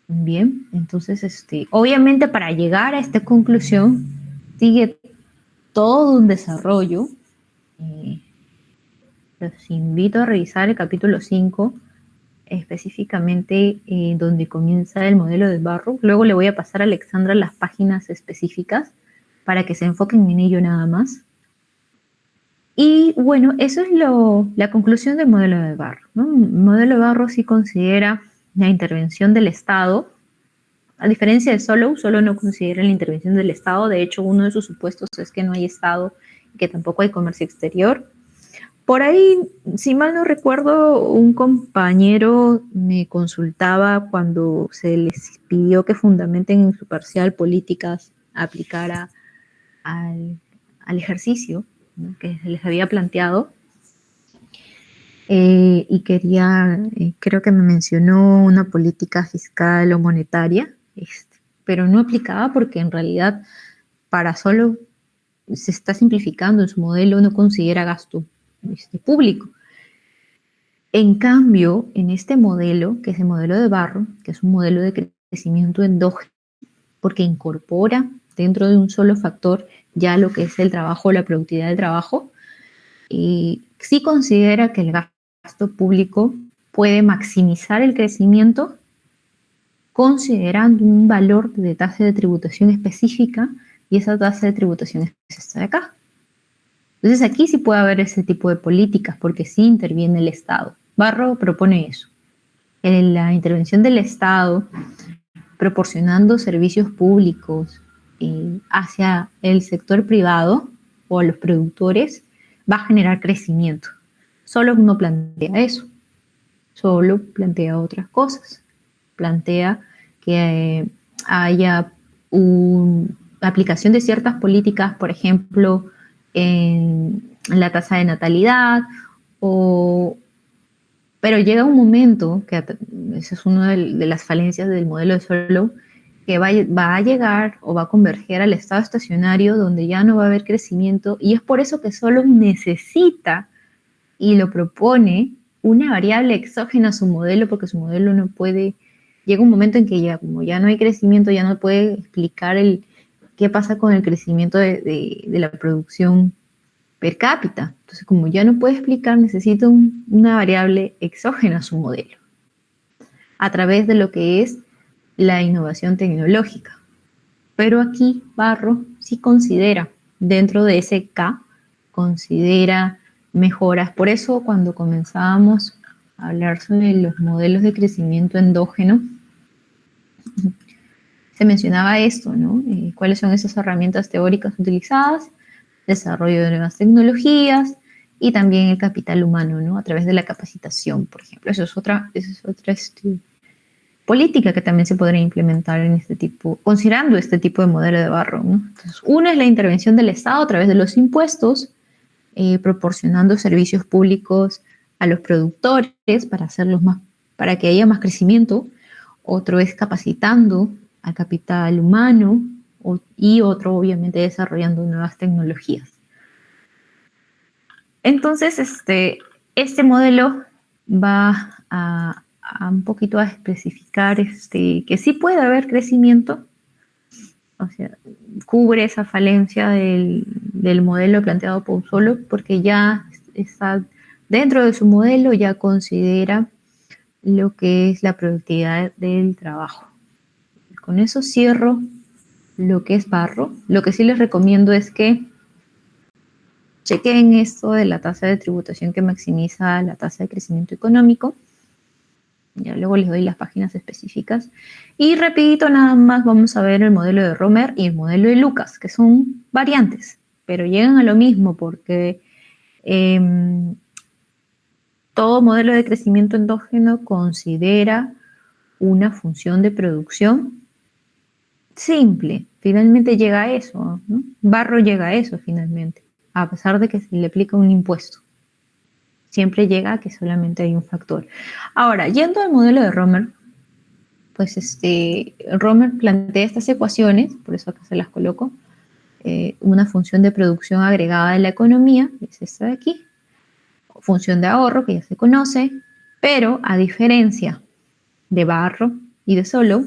Bien, entonces, obviamente para llegar a esta conclusión sigue todo un desarrollo. Los invito a revisar el capítulo 5, específicamente donde comienza el modelo de Barrow. Luego le voy a pasar a Alexandra las páginas específicas para que se enfoquen en ello nada más. Y bueno, eso es la conclusión del modelo de Barrow, ¿no? El modelo de Barrow sí considera la intervención del Estado, a diferencia de Solow no considera la intervención del Estado. De hecho, uno de sus supuestos es que no hay Estado y que tampoco hay comercio exterior. Por ahí, si mal no recuerdo, un compañero me consultaba cuando se les pidió que fundamenten en su parcial políticas aplicara al ejercicio, ¿no?, que se les había planteado. Y creo que me mencionó una política fiscal o monetaria, pero no aplicaba porque en realidad para solo se está simplificando en su modelo, no considera gasto público. En cambio, en este modelo, que es el modelo de Barrow, que es un modelo de crecimiento endógeno, porque incorpora dentro de un solo factor ya lo que es el trabajo, la productividad del trabajo, y sí considera que el gasto público puede maximizar el crecimiento considerando un valor de tasa de tributación específica, y esa tasa de tributación es esta de acá. Entonces aquí sí puede haber ese tipo de políticas porque sí interviene el Estado. Barrow propone eso. La intervención del Estado proporcionando servicios públicos hacia el sector privado o a los productores va a generar crecimiento. Solo no plantea eso. Solo plantea otras cosas. Plantea que haya una aplicación de ciertas políticas, por ejemplo, en la tasa de natalidad, pero llega un momento, que esa es una de las falencias del modelo de Solow, que va a llegar o va a converger al estado estacionario donde ya no va a haber crecimiento, y es por eso que Solow necesita y lo propone una variable exógena a su modelo, porque su modelo no puede, llega un momento en que como ya no hay crecimiento, ya no puede explicar qué pasa con el crecimiento de la producción per cápita. Entonces, como ya no puede explicar, necesita una variable exógena a su modelo, a través de lo que es la innovación tecnológica. Pero aquí Barrow sí considera, dentro de ese K, considera mejoras. Por eso cuando comenzábamos a hablar sobre los modelos de crecimiento endógeno, se mencionaba esto, ¿no? ¿Cuáles son esas herramientas teóricas utilizadas? Desarrollo de nuevas tecnologías y también el capital humano, ¿no? A través de la capacitación, por ejemplo. Esa es otra política que también se podría implementar en considerando este tipo de modelo de Barrow, ¿no? Entonces, una es la intervención del Estado a través de los impuestos, proporcionando servicios públicos a los productores para que haya más crecimiento. Otro es capacitando al capital humano y otro, obviamente, desarrollando nuevas tecnologías. Entonces, este modelo va a un poquito a especificar que sí puede haber crecimiento, o sea, cubre esa falencia del modelo planteado por Solow, porque ya está dentro de su modelo, ya considera lo que es la productividad del trabajo. Con eso cierro lo que es Barrow. Lo que sí les recomiendo es que chequen esto de la tasa de tributación que maximiza la tasa de crecimiento económico. Ya luego les doy las páginas específicas. Y rapidito nada más vamos a ver el modelo de Romer y el modelo de Lucas, que son variantes, pero llegan a lo mismo porque todo modelo de crecimiento endógeno considera una función de producción simple. Finalmente llega a eso, ¿no? Barrow llega a eso finalmente, a pesar de que se le aplica un impuesto. siempre llega a que solamente hay un factor. Ahora, yendo al modelo de Romer, pues Romer plantea estas ecuaciones, por eso acá se las coloco, una función de producción agregada de la economía, es esta de aquí, función de ahorro, que ya se conoce, pero a diferencia de Barro y de Solow,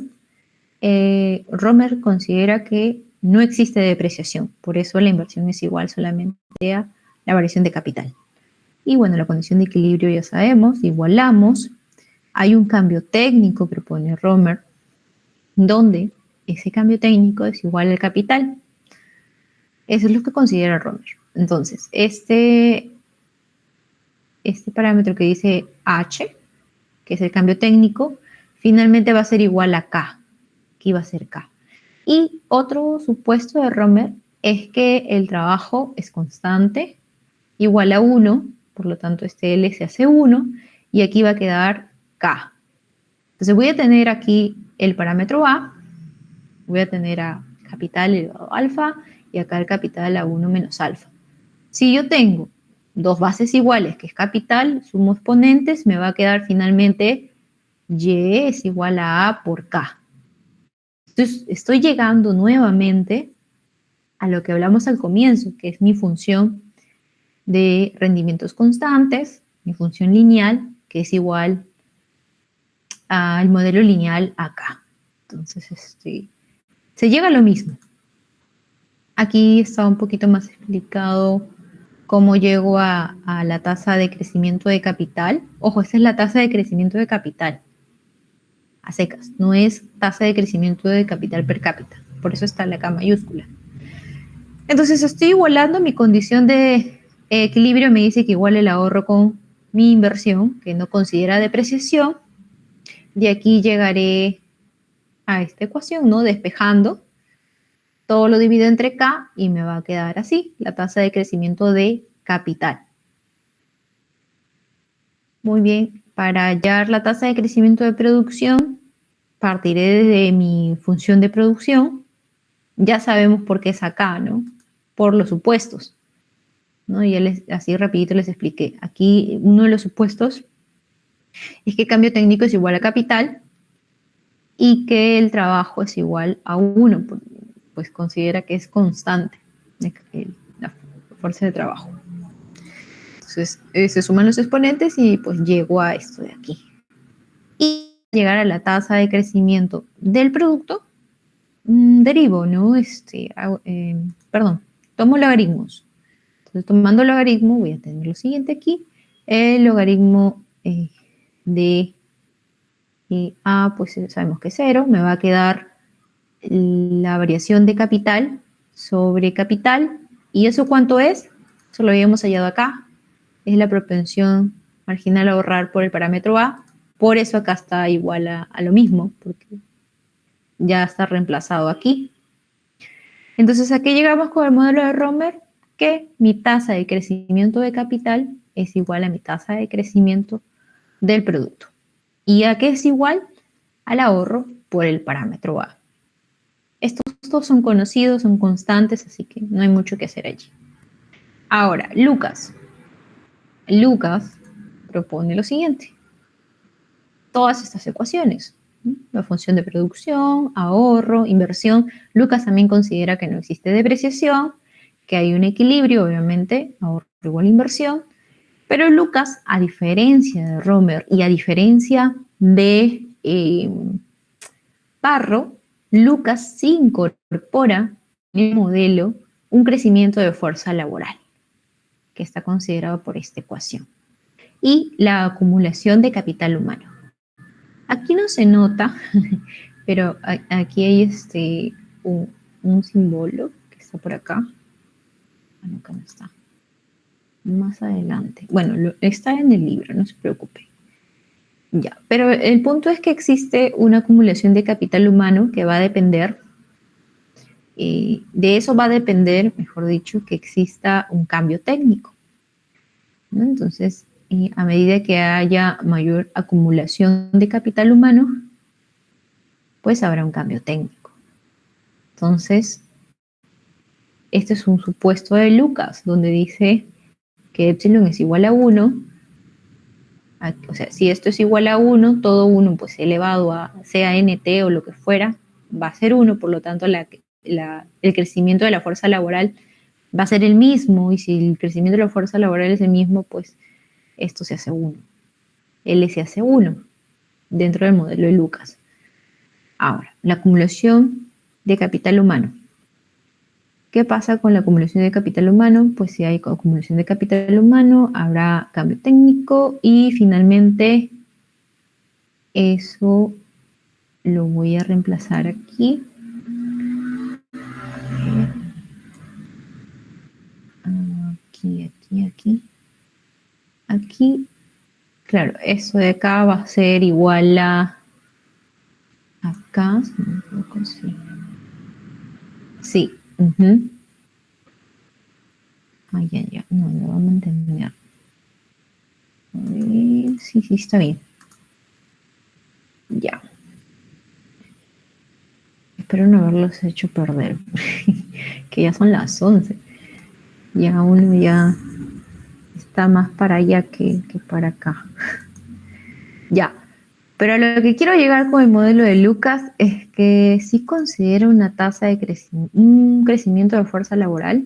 Romer considera que no existe depreciación, por eso la inversión es igual solamente a la variación de capital. Y bueno, la condición de equilibrio ya sabemos, igualamos. Hay un cambio técnico, propone Romer, donde ese cambio técnico es igual al capital. Eso es lo que considera Romer. Entonces, este parámetro que dice H, que es el cambio técnico, finalmente va a ser igual a K. Aquí va a ser K. Y otro supuesto de Romer es que el trabajo es constante, igual a 1, por lo tanto este L se hace 1, y aquí va a quedar K. Entonces voy a tener aquí el parámetro A, voy a tener a capital elevado a alfa, y acá el capital a 1 menos alfa. Si yo tengo dos bases iguales, que es capital, sumo exponentes, me va a quedar finalmente Y es igual a A por K. Entonces estoy llegando nuevamente a lo que hablamos al comienzo, que es mi función de rendimientos constantes, mi función lineal, que es igual al modelo lineal acá. Entonces, se llega a lo mismo. Aquí está un poquito más explicado cómo llego a la tasa de crecimiento de capital. Ojo, esta es la tasa de crecimiento de capital. A secas, no es tasa de crecimiento de capital per cápita. Por eso está la K mayúscula. Entonces estoy igualando mi condición de equilibrio, me dice que igual el ahorro con mi inversión, que no considera depreciación. De aquí llegaré a esta ecuación, ¿no? Despejando. Todo lo divido entre K y me va a quedar así, la tasa de crecimiento de capital. Muy bien, para hallar la tasa de crecimiento de producción, partiré de mi función de producción. Ya sabemos por qué es acá, ¿no? Por los supuestos, ¿no? Y así rapidito les expliqué. Aquí uno de los supuestos es que cambio técnico es igual a capital y que el trabajo es igual a 1, pues considera que es constante la fuerza de trabajo. Entonces se suman los exponentes y pues llego a esto de aquí. Y llegar a la tasa de crecimiento del producto, derivo, ¿no? Tomo logaritmos. Entonces, tomando logaritmo, voy a tener lo siguiente aquí. El logaritmo de A, pues sabemos que es 0. Me va a quedar la variación de capital sobre capital. ¿Y eso cuánto es? Eso lo habíamos hallado acá. Es la propensión marginal a ahorrar por el parámetro A. Por eso acá está igual a lo mismo, porque ya está reemplazado aquí. Entonces, aquí llegamos con el modelo de Romer, que mi tasa de crecimiento de capital es igual a mi tasa de crecimiento del producto. ¿Y a qué es igual? Al ahorro por el parámetro A. Estos dos son conocidos, son constantes, así que no hay mucho que hacer allí. Ahora, Lucas propone lo siguiente. Todas estas ecuaciones, ¿no? La función de producción, ahorro, inversión. Lucas también considera que no existe depreciación, que hay un equilibrio, obviamente, ahorro igual a inversión. Pero Lucas, a diferencia de Romer y a diferencia de Barro, Lucas sí incorpora en el modelo un crecimiento de fuerza laboral, que está considerado por esta ecuación, y la acumulación de capital humano. Aquí no se nota, pero aquí hay un símbolo que está por acá. Bueno, acá no está. Más adelante. Bueno, está en el libro, no se preocupe. Ya, pero el punto es que existe una acumulación de capital humano que va a depender, de eso va a depender, mejor dicho, que exista un cambio técnico, ¿no? Entonces, a medida que haya mayor acumulación de capital humano, pues habrá un cambio técnico. Entonces, este es un supuesto de Lucas, donde dice que epsilon es igual a 1 O sea, si esto es igual a 1, todo 1 pues elevado a sea nt o lo que fuera, va a ser 1, por lo tanto el crecimiento de la fuerza laboral va a ser el mismo, y si el crecimiento de la fuerza laboral es el mismo, pues esto se hace 1. L se hace 1 dentro del modelo de Lucas. Ahora, la acumulación de capital humano. ¿Qué pasa con la acumulación de capital humano? Pues si hay acumulación de capital humano, habrá cambio técnico y finalmente eso lo voy a reemplazar aquí. Aquí, claro, eso de acá va a ser igual a acá, si me equivoco, sí. Sí. Ya, no, lo vamos a entender. Sí, está bien. Ya. Espero no haberlos hecho perder, que ya son las 11. Ya uno ya está más para allá que para acá. Ya. Pero a lo que quiero llegar con el modelo de Lucas es que sí considera una tasa de un crecimiento de fuerza laboral,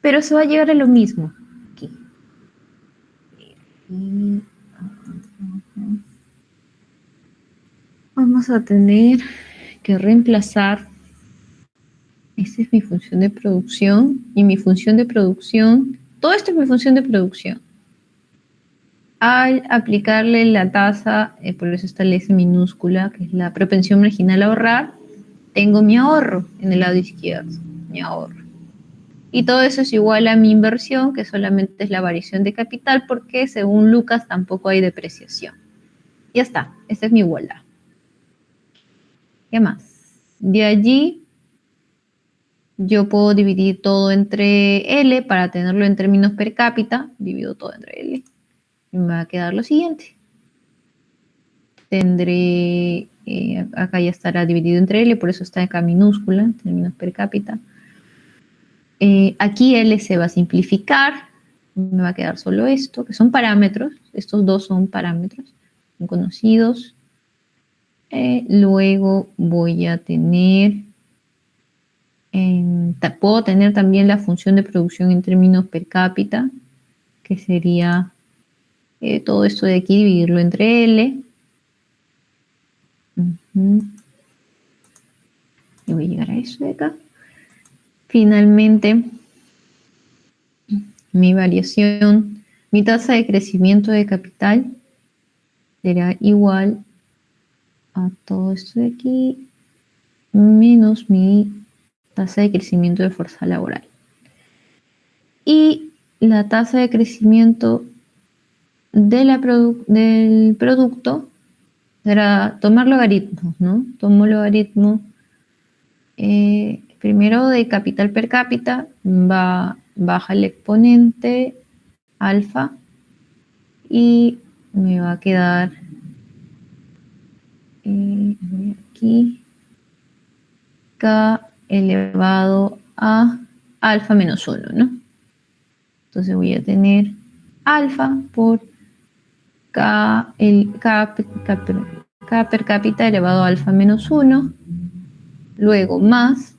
pero se va a llegar a lo mismo. Aquí. Vamos a tener que reemplazar. Esta es mi función de producción, y mi función de producción, todo esto es mi función de producción. Al aplicarle la tasa, por eso está la S minúscula, que es la propensión marginal a ahorrar, tengo mi ahorro en el lado izquierdo, mi ahorro. Y todo eso es igual a mi inversión, que solamente es la variación de capital, porque según Lucas tampoco hay depreciación. Ya está, esta es mi igualdad. ¿Qué más? De allí yo puedo dividir todo entre L para tenerlo en términos per cápita. Divido todo entre L. Y me va a quedar lo siguiente. Tendré, acá ya estará dividido entre L, por eso está acá minúscula, en términos per cápita. Aquí L se va a simplificar. Me va a quedar solo esto, que son parámetros. Estos dos son parámetros, son conocidos. Luego voy a tener... puedo tener también la función de producción en términos per cápita, que sería todo esto de aquí, dividirlo entre L. Y voy a llegar a eso de acá. Finalmente, mi variación, mi tasa de crecimiento de capital será igual a todo esto de aquí, menos mi tasa de crecimiento de fuerza laboral. Y la tasa de crecimiento del producto será tomar logaritmos, ¿no? Tomo logaritmo primero de capital per cápita, baja el exponente alfa y me va a quedar aquí K elevado a alfa menos 1, ¿no? Entonces voy a tener alfa por K per cápita elevado a alfa menos 1, luego más,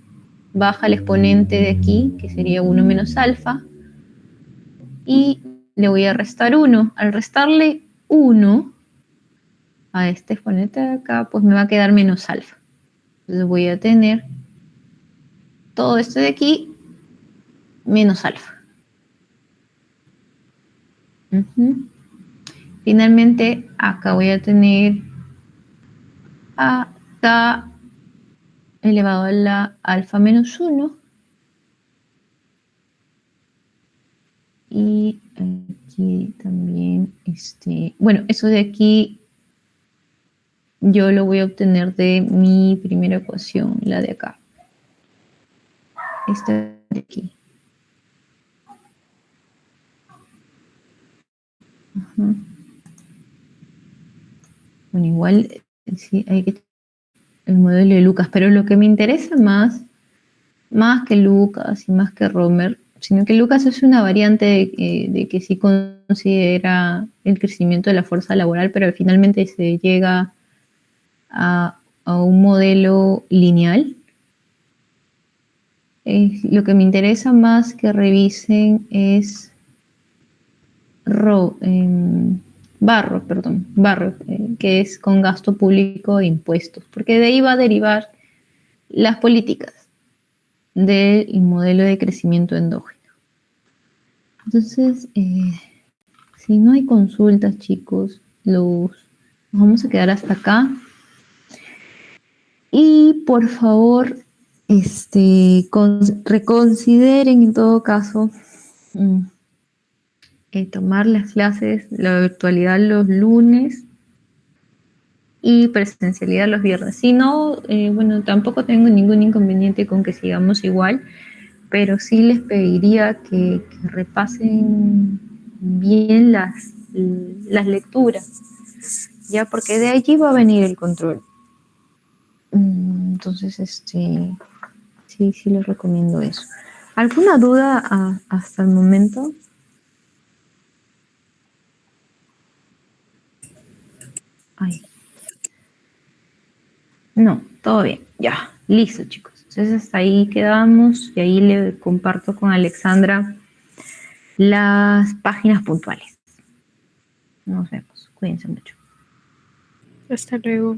baja el exponente de aquí, que sería 1 menos alfa, y le voy a restar 1. Al restarle 1 a este exponente de acá, pues me va a quedar menos alfa. Entonces voy a tener todo esto de aquí menos alfa. Finalmente, acá voy a tener a K elevado a la alfa menos 1. Y aquí también, bueno, eso de aquí yo lo voy a obtener de mi primera ecuación, la de acá. Esta de aquí. Bueno, igual sí hay que el modelo de Lucas, pero lo que me interesa más que Lucas y más que Romer, sino que Lucas es una variante de que sí considera el crecimiento de la fuerza laboral, pero finalmente se llega a un modelo lineal. Lo que me interesa más que revisen es Barro, que es con gasto público e impuestos, porque de ahí va a derivar las políticas del modelo de crecimiento endógeno. Entonces, si no hay consultas, chicos, nos vamos a quedar hasta acá. Y por favor, reconsideren en todo caso tomar las clases, la virtualidad los lunes y presencialidad los viernes. Si no, bueno, tampoco tengo ningún inconveniente con que sigamos igual, pero sí les pediría que repasen bien las lecturas, ya, porque de allí va a venir el control. Entonces, sí les recomiendo eso. ¿Alguna duda hasta el momento? Ay. No, todo bien, ya, listo, chicos. Entonces hasta ahí quedamos y ahí le comparto con Alexandra las páginas puntuales. Nos vemos, cuídense mucho. Hasta luego.